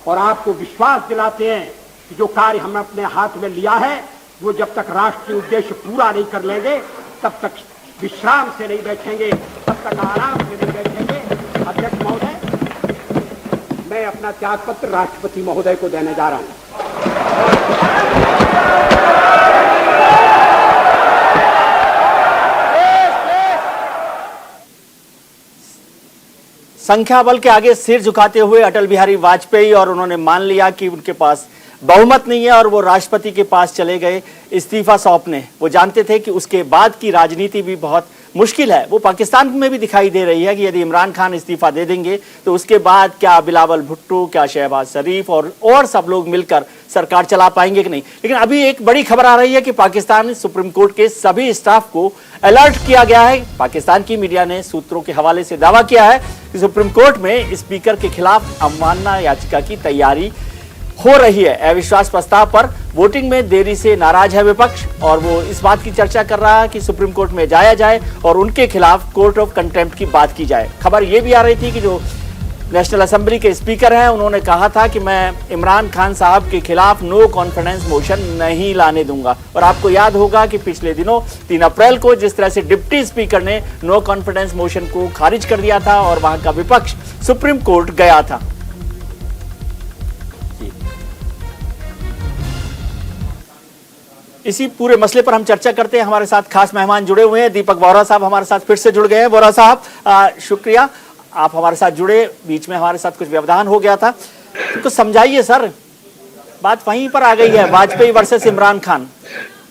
और आपको विश्वास दिलाते हैं कि जो कार्य हमने अपने हाथ में लिया है वो जब तक राष्ट्रीय उद्देश्य पूरा नहीं कर लेंगे तब तक विश्राम से नहीं बैठेंगे, तब तक आराम से नहीं बैठेंगे। अध्यक्ष महोदय, मैं अपना त्यागपत्र राष्ट्रपति महोदय को देने जा रहा हूं। संख्या बल के आगे सिर झुकाते हुए अटल बिहारी वाजपेयी, और उन्होंने मान लिया कि उनके पास बहुमत नहीं है और वो राष्ट्रपति के पास चले गए इस्तीफा सौंपने। वो जानते थे कि उसके बाद की राजनीति भी बहुत मुश्किल है। वो पाकिस्तान में भी दिखाई दे रही है कि यदि इमरान खान इस्तीफा दे देंगे तो उसके बाद क्या बिलावल भुट्टो, क्या शहबाज शरीफ और सब लोग मिलकर सरकार चला पाएंगे कि नहीं। लेकिन अभी एक बड़ी खबर आ रही है कि पाकिस्तान सुप्रीम कोर्ट के सभी स्टाफ को अलर्ट किया गया है। पाकिस्तान की मीडिया ने सूत्रों के हवाले से दावा किया है कि सुप्रीम कोर्ट में स्पीकर के खिलाफ अवमानना याचिका की तैयारी हो रही है। अविश्वास प्रस्ताव पर वोटिंग में देरी से नाराज है विपक्ष, और वो इस बात की चर्चा कर रहा है कि सुप्रीम कोर्ट में जाया जाए और उनके खिलाफ कोर्ट ऑफ कंटेम्प्ट की बात की जाए। खबर यह भी आ रही थी कि जो नेशनल असेंबली के स्पीकर हैं उन्होंने कहा था कि मैं इमरान खान साहब के खिलाफ नो कॉन्फिडेंस मोशन नहीं लाने दूंगा। और आपको याद होगा कि पिछले दिनों 3 अप्रैल को जिस तरह से डिप्टी स्पीकर ने नो कॉन्फिडेंस मोशन को खारिज कर दिया था और वहां का विपक्ष सुप्रीम कोर्ट गया था। इसी पूरे मसले पर हम चर्चा करते हैं। हमारे साथ खास मेहमान जुड़े हुए हैं। दीपक बोहरा साहब हमारे साथ फिर से जुड़ गए हैं। बोहरा साहब शुक्रिया, आप हमारे साथ जुड़े। बीच में हमारे साथ कुछ व्यवधान हो गया था, तो समझाइए सर, बात वहीं पर आ गई है। वाजपेयी वर्सेस इमरान खान,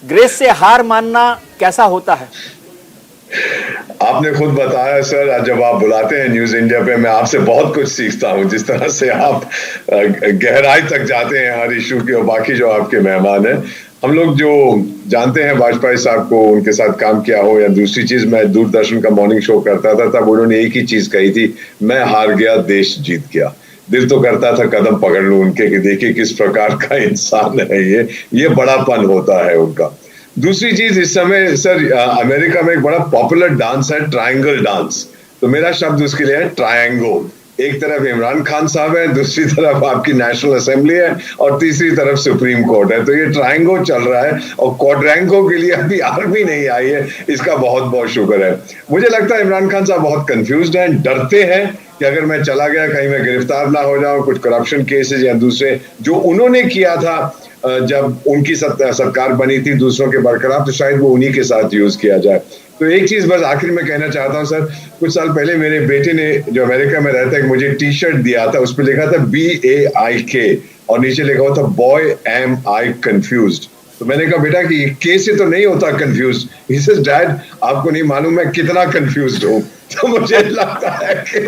ग्रेस से हार मानना कैसा होता है? आपने खुद बताया सर, जब आप बुलाते हैं न्यूज इंडिया पे मैं आपसे बहुत कुछ सीखता हूं। जिस तरह से आप गहराई तक जाते हैं हर इशू की, और बाकी जो आपके मेहमान हैं, हम लोग जो जानते हैं वाजपेयी साहब को, उनके साथ काम किया हो, या दूसरी चीज, मैं दूरदर्शन का मॉर्निंग शो करता था, तब उन्होंने एक ही चीज कही थी, मैं हार गया देश जीत गया। दिल तो करता था कदम पकड़ लूं उनके कि देखिए किस प्रकार का इंसान है ये बड़ापन होता है उनका। दूसरी चीज, इस समय सर अमेरिका में एक बड़ा पॉपुलर डांस है ट्रायंगल डांस, तो मेरा शब्द उसके लिए है ट्रायंगो। एक तरफ इमरान खान साहब है, दूसरी तरफ आपकी नेशनल असेंबली है, और तीसरी तरफ सुप्रीम कोर्ट है। तो ये ट्रायंगो चल रहा है, और क्वाड्रैंगो के लिए अभी आर्मी नहीं आई है, इसका बहुत बहुत शुक्र है। मुझे लगता है इमरान खान साहब बहुत कंफ्यूज्ड हैं, डरते हैं कि अगर मैं चला गया कहीं मैं गिरफ्तार ना हो जाऊं, कुछ करप्शन केसेस या दूसरे जो उन्होंने किया था जब उनकी सरकार बनी थी दूसरों के बरखिलाफ, तो शायद वो उन्हीं के साथ यूज किया जाए। तो एक चीज बस आखिर में कहना चाहता हूं सर, कुछ साल पहले मेरे बेटे ने, जो अमेरिका में रहता है, मुझे टी शर्ट दिया था, उस पर लिखा था BAIK और नीचे लिखा हुआ था बॉय एम आई कंफ्यूज्ड। तो मैंने कहा बेटा कि के से तो नहीं होता कंफ्यूज। ही सेज डैड आपको नहीं मालूम मैं कितना कंफ्यूज्ड हूँ। तो मुझे लगता है कि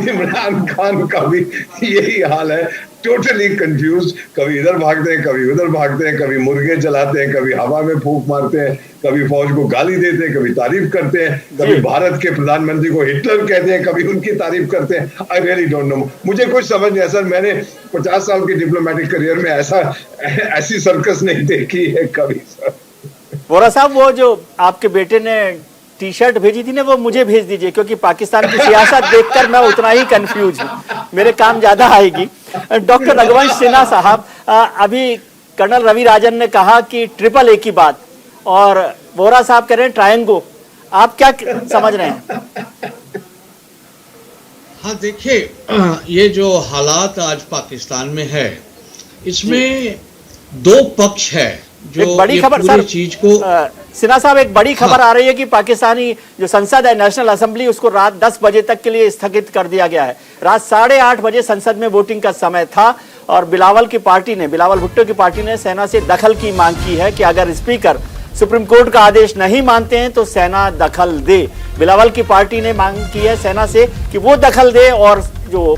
इमरान खान का भी यही हाल है, टोटली कंफ्यूज। कभी इधर भागते हैं, कभी उधर भागते हैं, कभी मुर्गे जलाते हैं, कभी हवा में फूंक मारते हैं, कभी फौज को गाली देते हैं, कभी तारीफ करते हैं, कभी भारत के प्रधानमंत्री को हिटलर कहते हैं, कभी उनकी तारीफ करते हैं। आई रियली डोंट नो, मुझे कुछ समझ नहीं है सर। मैंने 50 साल की डिप्लोमेटिक करियर में ऐसी सर्कस नहीं देखी है कभी सर। बोहरा साहब, वो जो आपके बेटे ने टी शर्ट भेजी थी ना, वो मुझे भेज दीजिए, क्योंकि पाकिस्तान की सियासत देखकर मैं उतना ही कंफ्यूज हूँ, मेरे काम ज्यादा आएगी। डॉक्टर रघुवंश सिन्हा साहब, अभी कर्नल रवि राजन ने कहा कि ट्रिपल ए की बात, और बोहरा साहब कह रहे हैं ट्रायंगो, आप क्या समझ रहे हैं? हाँ देखिए, ये जो हालात आज पाकिस्तान में है, इसमें 2 पक्ष है जो एक बड़ी खबर सर, चीज को सिन्हा साहब, एक बड़ी खबर आ रही है कि पाकिस्तानी जो संसद है, नेशनल असेंबली, उसको रात 10 बजे तक के लिए स्थगित कर दिया गया है। रात 8:30 बजे संसद में वोटिंग का समय था, और बिलावल भुट्टो की पार्टी ने सेना से दखल की मांग की है कि अगर स्पीकर सुप्रीम कोर्ट का आदेश नहीं मानते हैं तो सेना दखल दे। बिलावल की पार्टी ने मांग की है सेना से कि वो दखल दे और जो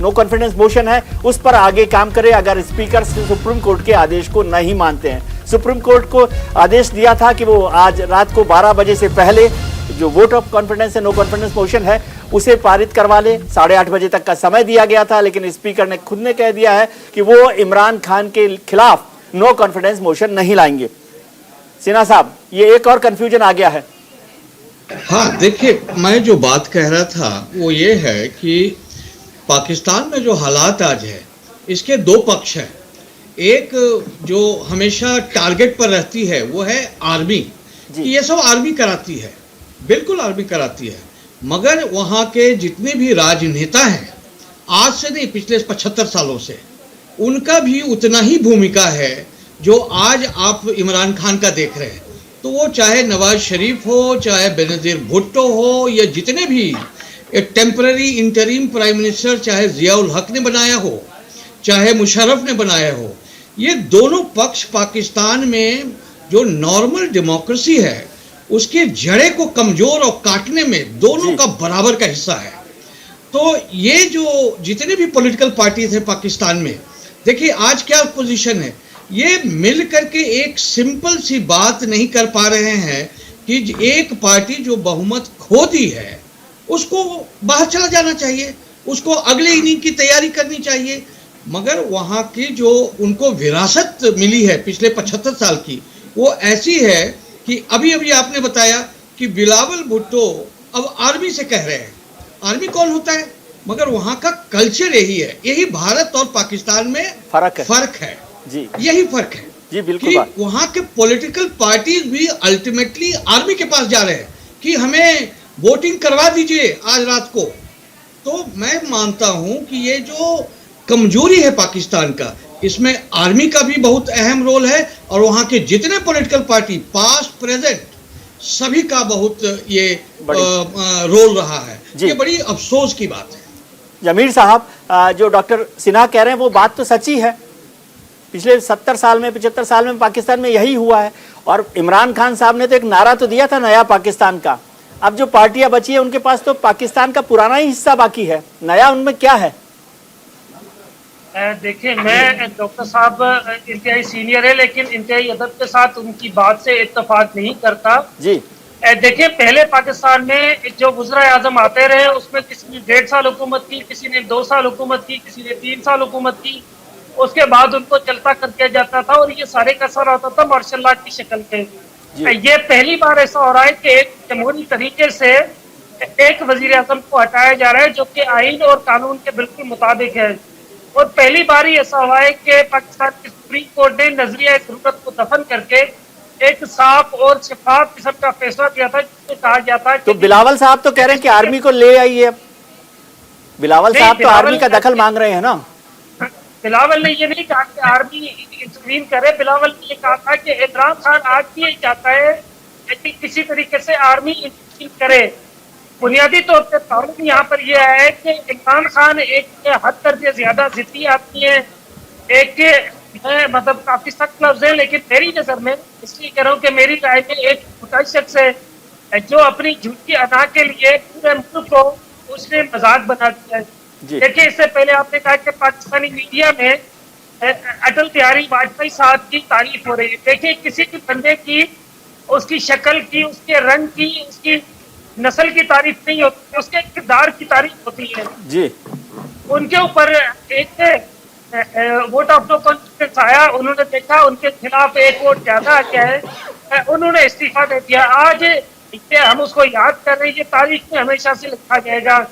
नो कॉन्फिडेंस मोशन है उस पर आगे काम करे, अगर स्पीकर सुप्रीम कोर्ट के आदेश को नहीं मानते हैं। सुप्रीम कोर्ट को आदेश दिया था कि वो आज रात को 12 बजे से पहले जो वोट ऑफ कॉन्फिडेंस है, नो कॉन्फिडेंस मोशन है, उसे पारित करवा ले। 8:30 बजे तक का समय दिया गया था, लेकिन स्पीकर ने खुद ने कह दिया है कि वो इमरान खान के खिलाफ नो कॉन्फिडेंस मोशन नहीं लाएंगे। सिन्हा साहब, ये एक और कंफ्यूजन आ गया है। हाँ देखिए, मैं जो बात कह रहा था वो ये है कि पाकिस्तान में जो हालात आज है, इसके 2 पक्ष हैं। एक जो हमेशा टारगेट पर रहती है वो है आर्मी, कि ये सब आर्मी कराती है, बिल्कुल आर्मी कराती है, मगर वहाँ के जितने भी राजनेता हैं, आज से नहीं पिछले 75 सालों से, उनका भी उतना ही भूमिका है जो आज आप इमरान खान का देख रहे हैं। तो वो चाहे नवाज शरीफ हो, चाहे बेनजीर भुट्टो हो, या जितने भी एक टेम्पररी इंटरिम प्राइम मिनिस्टर चाहे जियाउल हक ने बनाया हो चाहे मुशर्रफ ने बनाया हो, ये दोनों पक्ष पाकिस्तान में जो नॉर्मल डेमोक्रेसी है उसके जड़े को कमजोर और काटने में दोनों का बराबर का हिस्सा है। तो ये जो जितने भी पॉलिटिकल पार्टी थे पाकिस्तान में, देखिए आज क्या पोजीशन है, ये मिल करके एक सिंपल सी बात नहीं कर पा रहे हैं कि एक पार्टी जो बहुमत खो दी है उसको बाहर चला जाना चाहिए, उसको अगले इनिंग की तैयारी करनी चाहिए। मगर वहाँ की जो उनको विरासत मिली है पिछले 75 साल की, वो ऐसी है कि अभी अभी आपने बताया कि बिलावल भुट्टो अब आर्मी से कह रहे हैं। आर्मी कौन होता है? मगर वहाँ का कल्चर यही है। यही भारत और पाकिस्तान में फर्क है जी, यही फर्क है जी, बिल्कुल। कि वहाँ के पॉलिटिकल पार्टीज भी अल्टीमेटली आर्मी के पास जा रहे हैं कि हमें वोटिंग करवा दीजिए आज रात को। तो मैं मानता हूं कि ये जो कमजोरी है पाकिस्तान का, इसमें आर्मी का भी बहुत अहम रोल है और वहां के जितने पॉलिटिकल पार्टी पास्ट प्रेजेंट सभी का बहुत ये रोल रहा है। ये बड़ी अफसोस की बात है। जमीर साहब, जो डॉक्टर सिन्हा कह रहे हैं वो बात तो सच्ची है। पिछले 70 साल में 75 साल में पाकिस्तान में यही हुआ है। और इमरान खान साहब ने तो एक नारा तो दिया था नया पाकिस्तान का। अब जो पार्टियां बची है उनके पास तो पाकिस्तान का पुराना ही हिस्सा बाकी है, नया उनमें क्या है? देखिए, मैं डॉक्टर साहब इंतहाई सीनियर है लेकिन इंतहाई अदब के साथ उनकी बात से इत्तेफाक नहीं करता जी। देखिए, पहले पाकिस्तान में जो वज़ीर आज़म आते रहे उसमें किसी ने 1.5 साल हुकूमत की, किसी ने 2 साल हुकूमत की, किसी ने 3 साल हुकूमत की। उसके बाद उनको चलता कर दिया जाता था और ये सारे का सारा होता था मार्शल लॉ की शक्ल के। ये पहली बार ऐसा हो रहा है कि एक जमहूरी तरीके से एक वजीर आज़म को हटाया जा रहा है जो कि आईन और कानून के बिल्कुल मुताबिक है। और पहली बार ही ऐसा हुआ है कि पाकिस्तान की सुप्रीम कोर्ट ने नजरिया जरूरत को दफन करके एक साफ और शफाफ किस्म का फैसला दिया था जिसमें कहा गया था। तो बिलावल साहब तो कह रहे हैं कि आर्मी को ले आइए। बिलावल साहब तो आर्मी का दखल मांग रहे हैं ना। बिलावल ने ये नहीं कहा कि आर्मी इंटरवीन करे। बिलावल ने ये कहा था कि इमरान खान आज भी ये चाहता है कि किसी तरीके से आर्मी इंटरवीन करे। बुनियादी तौर पर प्रॉब्लम यहाँ पर यह है कि इमरान खान एक हद तक ज्यादा जिद्दी आदमी है, एक मतलब काफी सख्त लफ्ज है, लेकिन मेरी नजर में इसलिए कह रहा हूँ कि मेरी राय में एक छोटा शख्स है जो अपनी झूठी अदा के लिए पूरे मुल्क को उसने मजाक बना दिया है। देखिए, इससे पहले आपने कहा कि पाकिस्तानी मीडिया में अटल बिहारी वाजपेयी साहब की तारीफ हो रही है। देखिए, किसी भी बंदे की उसकी शक्ल की, उसके रंग की, उसकी नस्ल की तारीफ नहीं होती, उसके किरदार की तारीफ होती है जी। उनके ऊपर एक वोट ऑफ नो कॉन्फिडेंस आया, उन्होंने देखा उनके खिलाफ एक वोट ज्यादा आ गया है, उन्होंने इस्तीफा दे दिया। आज हम उसको याद कर रहे हैं, ये तारीख में हमेशा से लिखा जाएगा।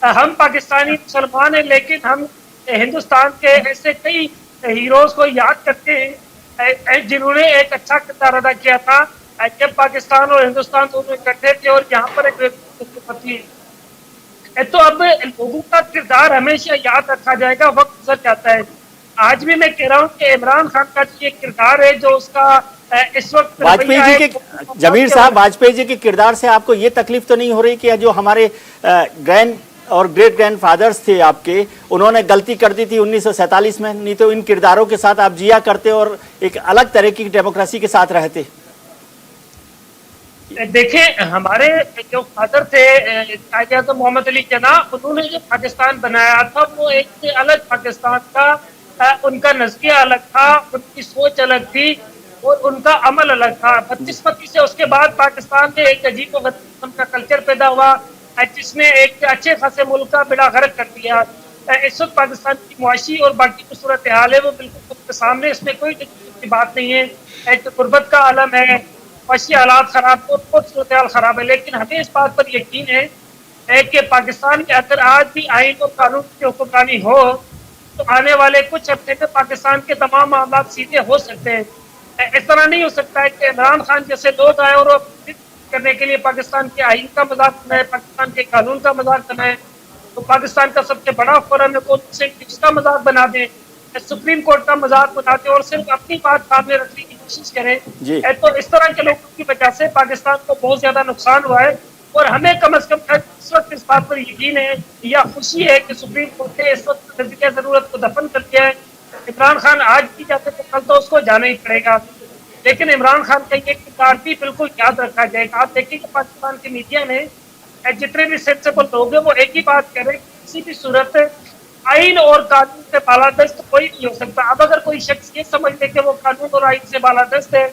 हम पाकिस्तानी मुसलमान हैं लेकिन हम हिंदुस्तान के ऐसे कई हीरोज को याद करते हैं जिन्होंने एक अच्छा किरदार अदा किया था जब पाकिस्तान और हिंदुस्तान दोनों इकट्ठे थे और यहाँ पर एक थी। तो अब लोगों का किरदार हमेशा याद रखा जाएगा, वक्त गुजर जाता है। आज भी मैं कह रहा हूँ कि इमरान खान का ये किरदार है जो उसका इस वक्त वाजपेयी जी के, जमीर साहब, वाजपेयी जी के किरदार से आपको ये तकलीफ तो नहीं हो रही कि जो हमारे ग्रैंड और ग्रेट ग्रैंड फादर्स थे आपके, उन्होंने गलती कर दी थी 1947 में, नहीं तो इन किरदारों के साथ आप जिया करते और एक अलग तरह की डेमोक्रेसी के साथ रहते। देखिए, हमारे जो फादर थे कायद मोहम्मद अली जिन्ना, उन्होंने जो पाकिस्तान बनाया था वो एक अलग पाकिस्तान था, उनका नजरिया अलग था, उनकी सोच अलग थी और उनका अमल अलग था। बदकिस्मती से उसके बाद पाकिस्तान में एक अजीब किस्म का कल्चर पैदा हुआ जिसने एक अच्छे खासे मुल्क का बेड़ा गर्क कर दिया। इस वक्त पाकिस्तान की मुआशी और बाकी जो सूरत हाल है वो बिल्कुल सबके सामने, इसमें कोई की बात नहीं है। एक गुर्बत का आलम है, मुआशी हालात खराब और बहुत सूरत हाल खराब है, लेकिन हमें इस बात पर यकीन है कि पाकिस्तान के अंदर आज भी आइन और कानून की हुक्मरानी हो तो आने वाले कुछ हफ्ते में पाकिस्तान के तमाम मामला सीधे हो सकते हैं। इस तरह नहीं हो सकता है कि इमरान खान जैसे लोग आए और करने के लिए पाकिस्तान के आइन का मजाक बनाए, पाकिस्तान के कानून का मजाक बनाए, तो पाकिस्तान का सबसे बड़ा फोरम है वो इसका मजाक बना दे, सुप्रीम कोर्ट का मजाक बना दे और सिर्फ अपनी बात सामने रखने की कोशिश करें। तो इस तरह के लोगों की वजह से पाकिस्तान को बहुत ज्यादा नुकसान हुआ है और हमें कम से कम इस वक्त इस बात पर यकीन है या खुशी है कि सुप्रीम कोर्ट ने इस वक्त नजरिया जरूरत को दफन कर दिया है। इमरान खान आज भी जाते तो कल तो उसको जाना ही पड़ेगा, लेकिन इमरान खान का ये किरदार भी बिल्कुल याद रखा जाएगा। आप देखिए कि पाकिस्तान की मीडिया ने जितने भी सेंसेबल लोग हैं वो एक ही बात कह रहे हैं, किसी भी सूरत आइन और कानून से बालादस्त कोई नहीं हो सकता। अब अगर कोई शख्स ये समझ ले कि वो कानून और आइन से बालादस्त है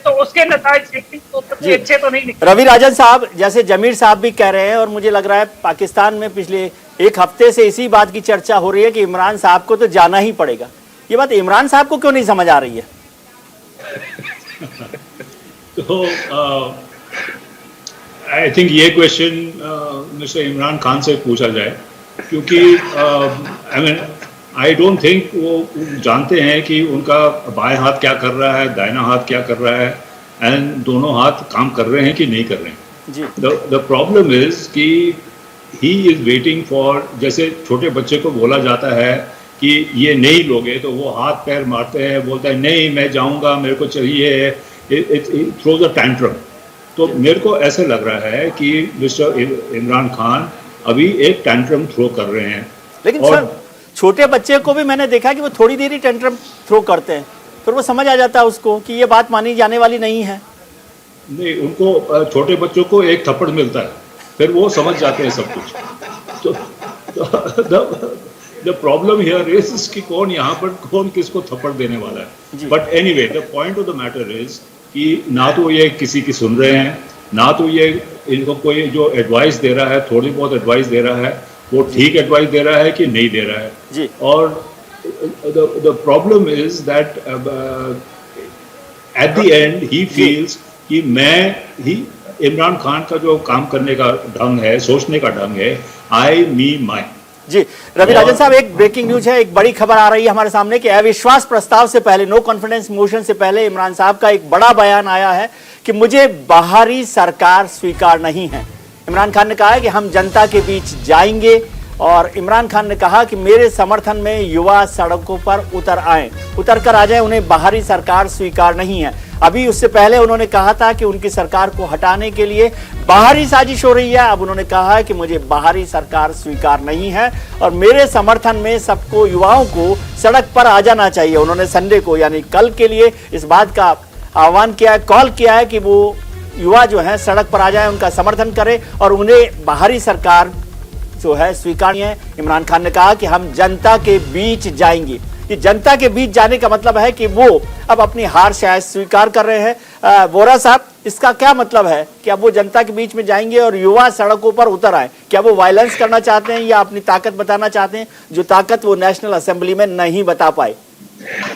तो उसके नताइज अच्छे तो नहीं निकले। रवि राजन साहब, जैसे जमीर साहब भी कह रहे हैं और मुझे लग रहा है पाकिस्तान में पिछले एक हफ्ते से इसी बात की चर्चा हो रही है कि इमरान साहब को तो जाना ही पड़ेगा। ये बात इमरान साहब को क्यों नहीं समझ आ रही है? तो आई थिंक ये क्वेश्चन मिस्टर इमरान खान से पूछा जाए, क्योंकि आई डोंट थिंक वो जानते हैं कि उनका बाएं हाथ क्या कर रहा है, दाहिना हाथ क्या कर रहा है, एंड दोनों हाथ काम कर रहे हैं कि नहीं कर रहे हैं। द प्रॉब्लम इज कि ही इज वेटिंग फॉर, जैसे छोटे बच्चे को बोला जाता है कि ये नहीं लोगे तो वो हाथ पैर मारते हैं, बोलता है नहीं मैं जाऊंगा, मेरे को चाहिए, थ्रोज अ टैंट्रम। तो मेरे को ऐसे लग रहा है कि मिस्टर इमरान खान अभी एक टैंट्रम थ्रो कर रहे हैं। लेकिन सर, छोटे बच्चे को भी मैंने देखा कि वो थोड़ी देर ही टेंट्रम थ्रो करते हैं, फिर वो समझ आ जाता है उसको कि ये बात मानी जाने वाली नहीं है। नहीं, उनको छोटे बच्चों को एक थप्पड़ मिलता है, फिर वो समझ जाते हैं सब कुछ। तो द प्रॉब्लम हियर इज कि कौन यहाँ पर कौन किसको थप्पड़ देने वाला है। But anyway, the point of the matter is कि ना तो ये किसी की सुन रहे हैं, ना तो ये इनको कोई जो एडवाइस दे रहा है, थोड़ी बहुत एडवाइस दे रहा है, वो ठीक एडवाइस दे रहा है कि नहीं दे रहा है जी। और the problem is that at the and he feels कि इमरान खान का जो काम करने का ढंग है, सोचने का ढंग है, आई मी माई। जी रवि राजन साहब, एक ब्रेकिंग न्यूज है, एक बड़ी खबर आ रही है हमारे सामने कि अविश्वास प्रस्ताव से पहले, नो कॉन्फिडेंस मोशन से पहले इमरान साहब का एक बड़ा बयान आया है कि मुझे बाहरी सरकार स्वीकार नहीं है। इमरान खान ने कहा है कि हम जनता के बीच जाएंगे और इमरान खान ने कहा कि मेरे समर्थन में युवा सड़कों पर उतर कर आ जाए, उन्हें बाहरी सरकार स्वीकार नहीं है। अभी उससे पहले उन्होंने कहा था कि उनकी सरकार को हटाने के लिए बाहरी साजिश हो रही है। अब उन्होंने कहा है कि मुझे बाहरी सरकार स्वीकार नहीं है और मेरे समर्थन में सबको, युवाओं को सड़क पर आ जाना चाहिए। उन्होंने संडे को यानी कल के लिए इस बात का आह्वान किया है, कॉल किया है कि वो युवा जो है सड़क पर आ जाए, उनका समर्थन करें और उन्हें बाहरी सरकार जो है स्वीकारनी है। इमरान खान ने कहा कि हम जनता के बीच जाएंगे। ये जनता के बीच जाने का मतलब है कि वो अब अपनी हार शायद स्वीकार कर रहे हैं। वोरा साहब, इसका क्या मतलब है कि अब वो जनता के बीच में जाएंगे और युवा सड़कों पर उतर आए? क्या वो वायलेंस करना चाहते हैं या अपनी ताकत बताना चाहते हैं, जो ताकत वो नेशनल असेंबली में नहीं बता पाए?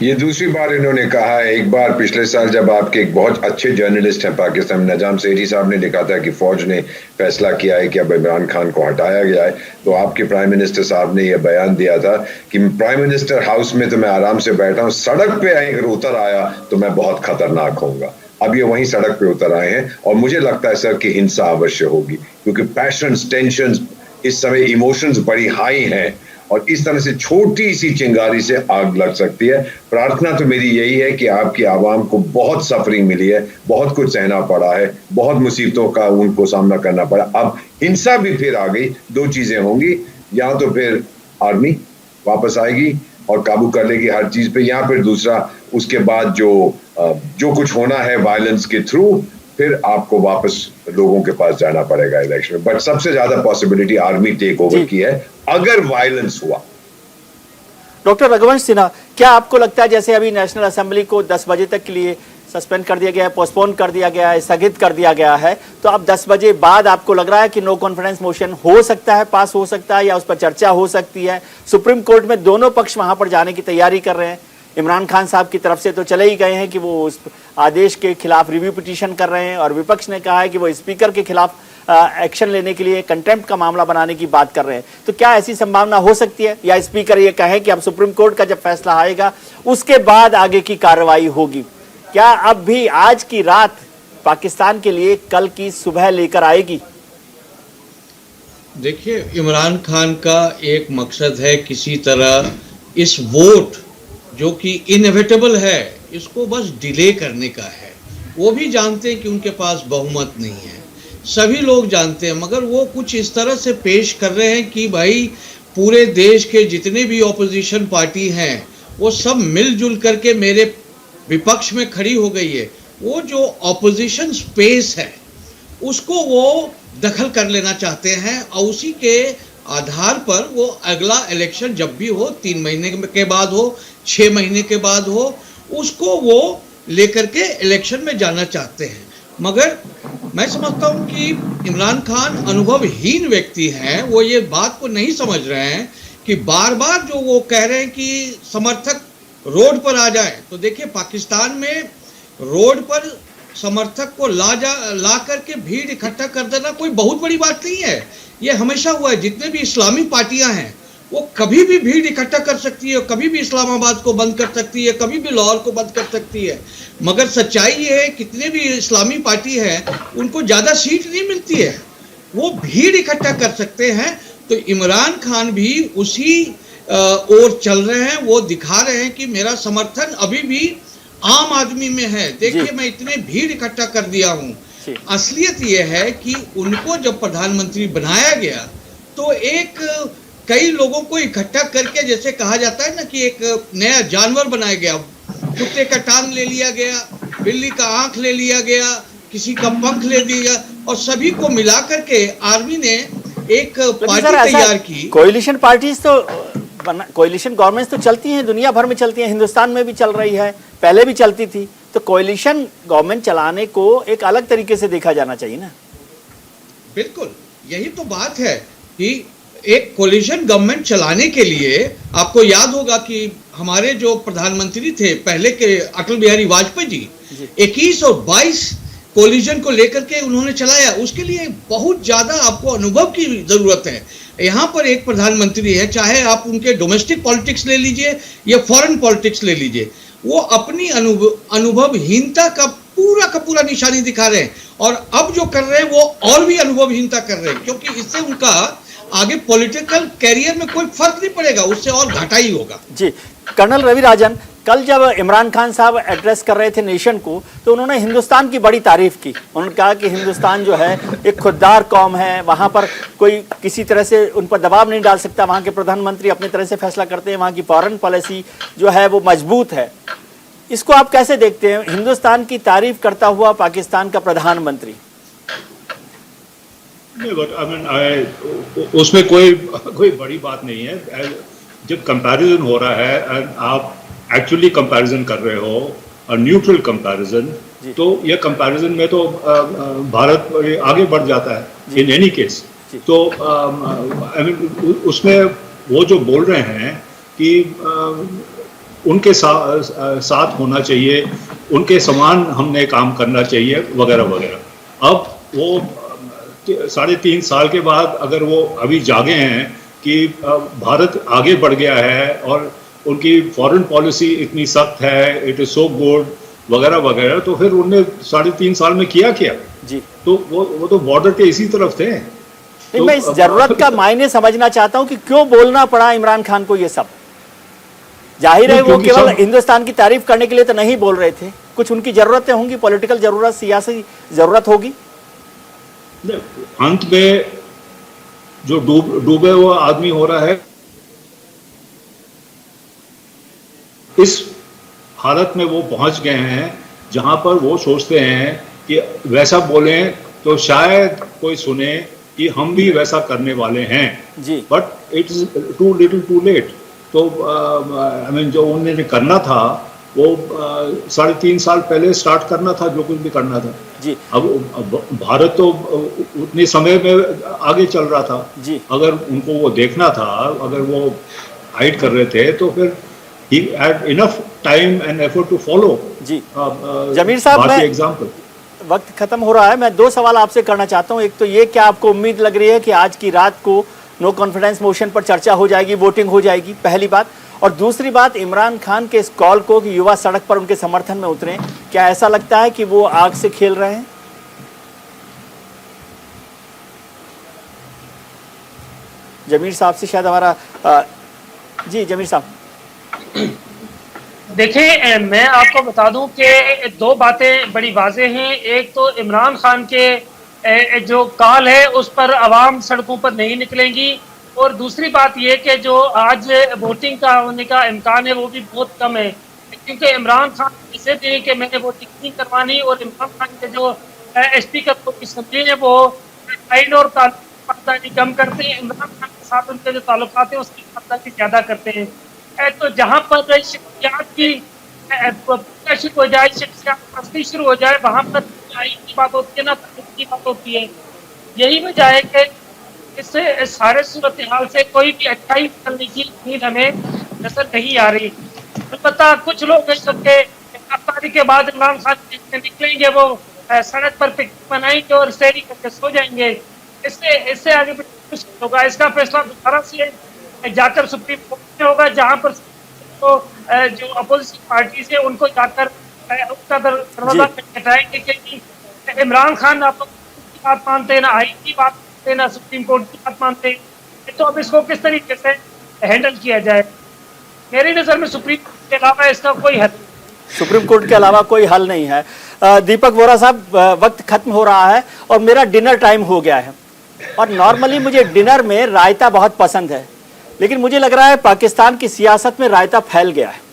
ये दूसरी बार इन्होंने कहा है। एक बार पिछले साल जब आपके एक बहुत अच्छे जर्नलिस्ट हैं पाकिस्तान में, नजाम सेठी साहब ने लिखा था कि फौज ने फैसला किया है कि अब इमरान खान को हटाया गया है, तो आपके प्राइम मिनिस्टर साहब ने यह बयान दिया था कि प्राइम मिनिस्टर हाउस में तो मैं आराम से बैठा हूं, सड़क पे अगर उतर आया तो मैं बहुत खतरनाक होऊंगा। अब ये वहीं सड़क पे उतर आए हैं और मुझे लगता है सर कि हिंसा अवश्य होगी, क्योंकि पैशंस, टेंशंस, इस समय इमोशंस बड़ी हाई हैं और इस तरह से छोटी सी चिंगारी से आग लग सकती है। प्रार्थना तो मेरी यही है कि आपकी आवाम को बहुत सफरिंग मिली है, बहुत कुछ सहना पड़ा है, बहुत मुसीबतों का उनको सामना करना पड़ा। अब हिंसा भी फिर आ गई, दो चीजें होंगी, या तो फिर आर्मी वापस आएगी और काबू कर लेगी हर चीज पे, या फिर दूसरा उसके बाद जो कुछ होना है वायलेंस के थ्रू, फिर आपको वापस लोगों के पास जाना पड़ेगा इलेक्शन में। बट सबसे ज्यादा पॉसिबिलिटी आर्मी टेक ओवर की है अगर वायलेंस हुआ। डॉक्टर रघुवंश सिन्हा, क्या आपको लगता है जैसे अभी नेशनल असेंबली को 10 बजे तक के लिए सस्पेंड कर दिया गया है, पोस्टपोन कर दिया गया है, स्थगित कर दिया गया है, तो अब 10 बजे बाद आपको लग रहा है कि नो कॉन्फिडेंस मोशन हो सकता है, पास हो सकता है या उस पर चर्चा हो सकती है? सुप्रीम कोर्ट में दोनों पक्ष वहां पर जाने की तैयारी कर रहे हैं। इमरान खान साहब की तरफ से तो चले ही गए हैं कि वो उस आदेश के खिलाफ रिव्यू पिटीशन कर रहे हैं और विपक्ष ने कहा है कि वो स्पीकर के खिलाफ एक्शन लेने के लिए कंटेम्प्ट का मामला बनाने की बात कर रहे हैं। तो क्या ऐसी संभावना हो सकती है या स्पीकर ये कहें कि अब सुप्रीम कोर्ट का जब फैसला आएगा उसके बाद आगे की कार्रवाई होगी? क्या अब भी आज की रात पाकिस्तान के लिए कल की सुबह लेकर आएगी? देखिए, इमरान खान का एक मकसद है किसी तरह इस वोट जो कि इनएविटेबल है, इसको बस डिले करने का है। वो भी जानते हैं कि उनके पास बहुमत नहीं है। सभी लोग जानते हैं, मगर वो कुछ इस तरह से पेश कर रहे हैं कि भाई पूरे देश के जितने भी ऑपोजिशन पार्टी हैं वो सब मिलजुल करके मेरे विपक्ष में खड़ी हो गई है। वो जो ऑपोजिशन स्पेस है उसको वो दखल कर लेना चाहते हैं और उसी के आधार पर वो अगला इलेक्शन जब भी हो, 3 महीने के बाद हो, 6 महीने के बाद हो, उसको वो लेकर के इलेक्शन में जाना चाहते हैं। मगर मैं समझता हूं कि इमरान खान अनुभवहीन व्यक्ति हैं। वो ये बात को नहीं समझ रहे हैं कि बार बार जो वो कह रहे हैं कि समर्थक रोड पर आ जाए, तो देखिए पाकिस्तान में रोड पर समर्थक को ला करके भीड़ इकट्ठा कर देना कोई बहुत बड़ी बात नहीं है। ये हमेशा हुआ है। जितने भी इस्लामी पार्टियां हैं वो कभी भी भीड़ इकट्ठा कर सकती है, कभी भी इस्लामाबाद को बंद कर सकती है, कभी भी लाहौर को बंद कर सकती है। मगर सच्चाई ये है कितने भी इस्लामी पार्टी है उनको ज़्यादा सीट नहीं मिलती है, वो भीड़ इकट्ठा कर सकते हैं। तो इमरान खान भी उसी ओर चल रहे हैं। वो दिखा रहे हैं कि मेरा समर्थन अभी भी आम आदमी में है। देखिए मैं इतने भीड़ इकट्ठा कर दिया हूँ। असलियत यह है कि उनको जब प्रधानमंत्री बनाया गया तो एक कई लोगों को इकट्ठा करके, जैसे कहा जाता है ना कि एक नया जानवर बनाया गया, कुत्ते का टांग ले लिया गया, बिल्ली का आंख ले लिया गया, किसी का पंख ले दिया और सभी को मिला करके आर्मी ने एक पार्टी तैयार की। कोएलिशन पार्टीज तो कोएलिशन गवर्नमेंट्स तो चलती हैं, दुनिया भर में चलती हैं, हिंदुस्तान में भी चल रही है, पहले भी चलती थी। तो कोएलिशन गवर्नमेंट चलाने को एक अलग तरीके से देखा जाना चाहिए ना। बिल्कुल, यही तो बात है कि एक कोलिशन गवर्नमेंट चलाने के लिए आपको याद होगा कि हमारे जो प्रधानमंत्री थे पहले के अटल बिहारी वाजपेयी जी 21 और 22 कोलिशन को लेकर के उन्होंने चलाया। उसके लिए बहुत ज्यादा आपको अनुभव की जरूरत है। यहाँ पर एक प्रधानमंत्री है, चाहे आप उनके डोमेस्टिक पॉलिटिक्स ले लीजिए या फॉरेन पॉलिटिक्स ले लीजिए, वो अपनी अनुभवहीनता का पूरा निशानी दिखा रहे हैं। और अब जो कर रहे हैं वो और भी अनुभवहीनता कर रहे हैं, क्योंकि इससे उनका आगे पॉलिटिकल कैरियर में कोई फर्क नहीं पड़ेगा, उससे और घाटा ही होगा। जी, कर्नल रवि राजन, कल जब इमरान खान साहब एड्रेस कर रहे थे नेशन को तो उन्होंने हिंदुस्तान की बड़ी तारीफ की। उन्होंने कहा कि हिंदुस्तान जो है एक खुददार कौम है, वहाँ पर कोई किसी तरह से उन पर दबाव नहीं डाल सकता, वहाँ के प्रधानमंत्री अपनी तरह से फैसला करते हैं, वहाँ की फॉरेन पॉलिसी जो है वो मजबूत है। इसको आप कैसे देखते हैं, हिंदुस्तान की तारीफ करता हुआ पाकिस्तान का प्रधानमंत्री? उसमें कोई बड़ी बात नहीं है। जब कंपैरिजन हो रहा है, आप एक्चुअली कंपैरिजन कर रहे हो और न्यूट्रल कंपैरिजन, तो ये कंपैरिजन में तो भारत आगे बढ़ जाता है इन एनी केस। तो उसमें वो जो बोल रहे हैं कि उनके साथ होना चाहिए, उनके समान हमने काम करना चाहिए वगैरह वगैरह। अब वो 3.5 साल के बाद अगर वो अभी जागे हैं कि भारत आगे बढ़ गया है और उनकी फॉरेन पॉलिसी इतनी सख्त है, इट इज सो गुड वगैरह वगैरह, तो फिर उन्होंने 3.5 साल में किया क्या जी? तो वो तो बॉर्डर के इसी तरफ थे। तो मैं इस जरूरत का मायने समझना चाहता हूं कि क्यों बोलना पड़ा इमरान खान को ये सब। जाहिर है वो केवल हिंदुस्तान की तारीफ करने के लिए तो नहीं बोल रहे थे, कुछ उनकी जरूरतें होंगी, पॉलिटिकल जरूरत, सियासी जरूरत होगी। अंत में जो डूबे हुआ आदमी हो रहा है, इस हालत में वो पहुंच गए हैं जहां पर वो सोचते हैं कि वैसा बोलें तो शायद कोई सुने कि हम भी वैसा करने वाले हैं जी, but it is too little too late. तो जो उन्होंने करना था वो 3.5 साल पहले स्टार्ट करना था, जो कुछ भी करना था जी। अब भारत तो उतने समय में आगे चल रहा था जी। अगर उनको वो देखना था, अगर वो हाइड कर रहे थे तो फिर he had enough time and effort to follow जी। जमीर साहब, एग्जाम्पल वक्त खत्म हो रहा है, मैं 2 सवाल आपसे करना चाहता हूं। एक तो ये, क्या आपको उम्मीद लग रही है कि आज की रात को नो कॉन्फिडेंस मोशन पर चर्चा हो जाएगी, वोटिंग हो जाएगी? पहली बात। और दूसरी बात, इमरान खान के इस कॉल को कि युवा सड़क पर उनके समर्थन में उतरे, क्या ऐसा लगता है कि वो आग से खेल रहे हैं? जमीर साहब से शायद हमारा जी, जमीर साहब। देखिए, मैं आपको बता दूं कि 2 बातें बड़ी वाज़ेह हैं। एक तो इमरान खान के जो कॉल है उस पर आवाम सड़कों पर नहीं निकलेंगी। और दूसरी बात यह कि जो आज वोटिंग का होने का इम्कान है वो भी बहुत कम है, क्योंकि इमरान खान इसे थे कि मैंने वोटिंग नहीं करवानी, और इमरान खान के जो स्पीकर की असम्बली है वो आइन और ताल्लुकात कम करते हैं, इमरान खान के साथ उनके जो ताल्लुकात हैं उसकी ताल्लुकात ज़्यादा करते हैं। तो जहाँ पर शख्सियात की शुरू हो जाए, शख्सियात शुरू हो जाए, वहाँ पर आइन की बात होती है ना की बात होती है। यही वजह है कि इससे सारे सूरत हाल से कोई भी अच्छाई निकलने की उम्मीद हमें नजर नहीं आ रही। अलबत्ता कुछ लोग सबके गिरफ्तारी के बाद इमरान खान निकलेंगे, वो सड़क पर पिकनिक मनाएंगे और सैरी करके सो जाएंगे। इससे आगे कुछ होगा। इसका फैसला दोबारा से जाकर सुप्रीम कोर्ट में होगा, जहाँ पर तो जो अपोजिशन पार्टी है उनको जाकर उसका दरवाजा खटखटाएंगे कि इमरान खान आप की बात मानते हैं ना, आइन की बात मानते हैं ना, सुप्रीम कोर्ट की बात मानते हैं, तो अब इसको किस तरीके से हैंडल किया जाए। मेरी नजर में सुप्रीम कोर्ट के अलावा इसका कोई हल, सुप्रीम कोर्ट के अलावा कोई हल नहीं है। दीपक वोरा साहब, वक्त खत्म हो रहा है और मेरा डिनर टाइम हो गया है, और नॉर्मली मुझे डिनर में रायता बहुत पसंद है, लेकिन मुझे लग रहा है पाकिस्तान की सियासत में रायता फैल गया है।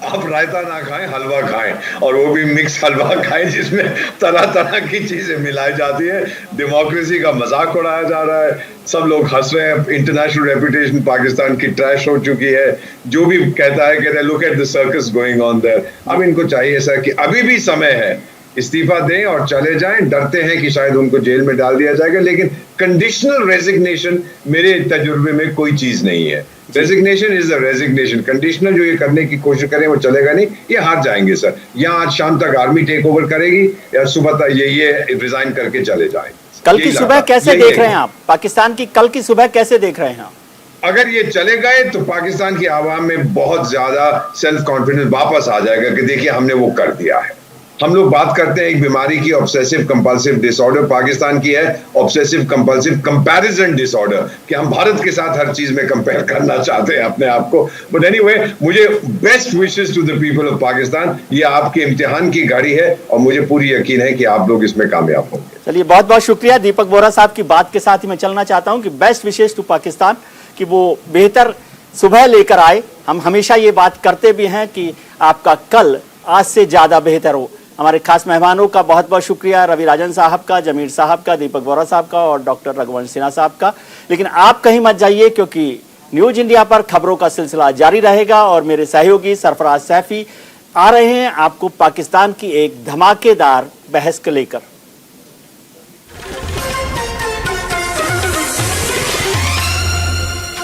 आप रायता ना खाएं, हलवा खाएं, और वो भी मिक्स हलवा खाएं जिसमें तरह तरह की चीजें मिलाई जाती है। डेमोक्रेसी का मजाक उड़ाया जा रहा है, सब लोग हंस रहे हैं। इंटरनेशनल रेपुटेशन पाकिस्तान की ट्रैश हो चुकी है। जो भी कहता है कहते हैं look at the circus going on their. अब इनको चाहिए सर कि अभी भी समय है, इस्तीफा दें और चले जाएं। डरते हैं कि शायद उनको जेल में डाल दिया जाएगा, लेकिन कंडीशनल रेजिग्नेशन मेरे तजुर्बे में कोई चीज नहीं है। Resignation is the resignation. Conditional जो ये करने की कोशिश करें वो चलेगा नहीं, ये हार जाएंगे सर। या आज शाम तक आर्मी टेक ओवर करेगी या सुबह तक ये रिजाइन करके चले जाएंगे। कल की सुबह कैसे देख रहे हैं आप? पाकिस्तान की कल की सुबह कैसे देख रहे हैं आप? अगर ये चले गए तो पाकिस्तान की आवाम में बहुत ज्यादा सेल्फ कॉन्फिडेंस वापस आ जाएगा कि देखिए हमने वो कर दिया है। हम लोग बात करते हैं एक बीमारी की, ऑब्सेसिव कंपल्सिव डिसऑर्डर। पाकिस्तान की है ऑब्सेसिव कंपल्सिव कंपैरिजन डिसऑर्डर, कि हम भारत के साथ हर चीज में कंपेयर करना चाहते हैं अपने आप को। बट एनीवे, मुझे best wishes to the people of Pakistan. ये आपके इम्तिहान की घड़ी है और मुझे पूरी यकीन है कि आप लोग इसमें कामयाब होंगे। चलिए, बहुत बहुत शुक्रिया। दीपक वोरा साहब की बात के साथ ही मैं चलना चाहता हूं कि बेस्ट विशेस टू पाकिस्तान, कि वो बेहतर सुबह लेकर आए। हम हमेशा ये बात करते भी हैं कि आपका कल आज से ज्यादा बेहतर हो। हमारे खास मेहमानों का बहुत बहुत शुक्रिया, रवि राजन साहब का, जमीर साहब का, दीपक वोरा साहब का और डॉक्टर रघुवंश सिन्हा साहब का। लेकिन आप कहीं मत जाइए, क्योंकि न्यूज इंडिया पर खबरों का सिलसिला जारी रहेगा और मेरे सहयोगी सरफराज सैफी आ रहे हैं आपको पाकिस्तान की एक धमाकेदार बहस को लेकर।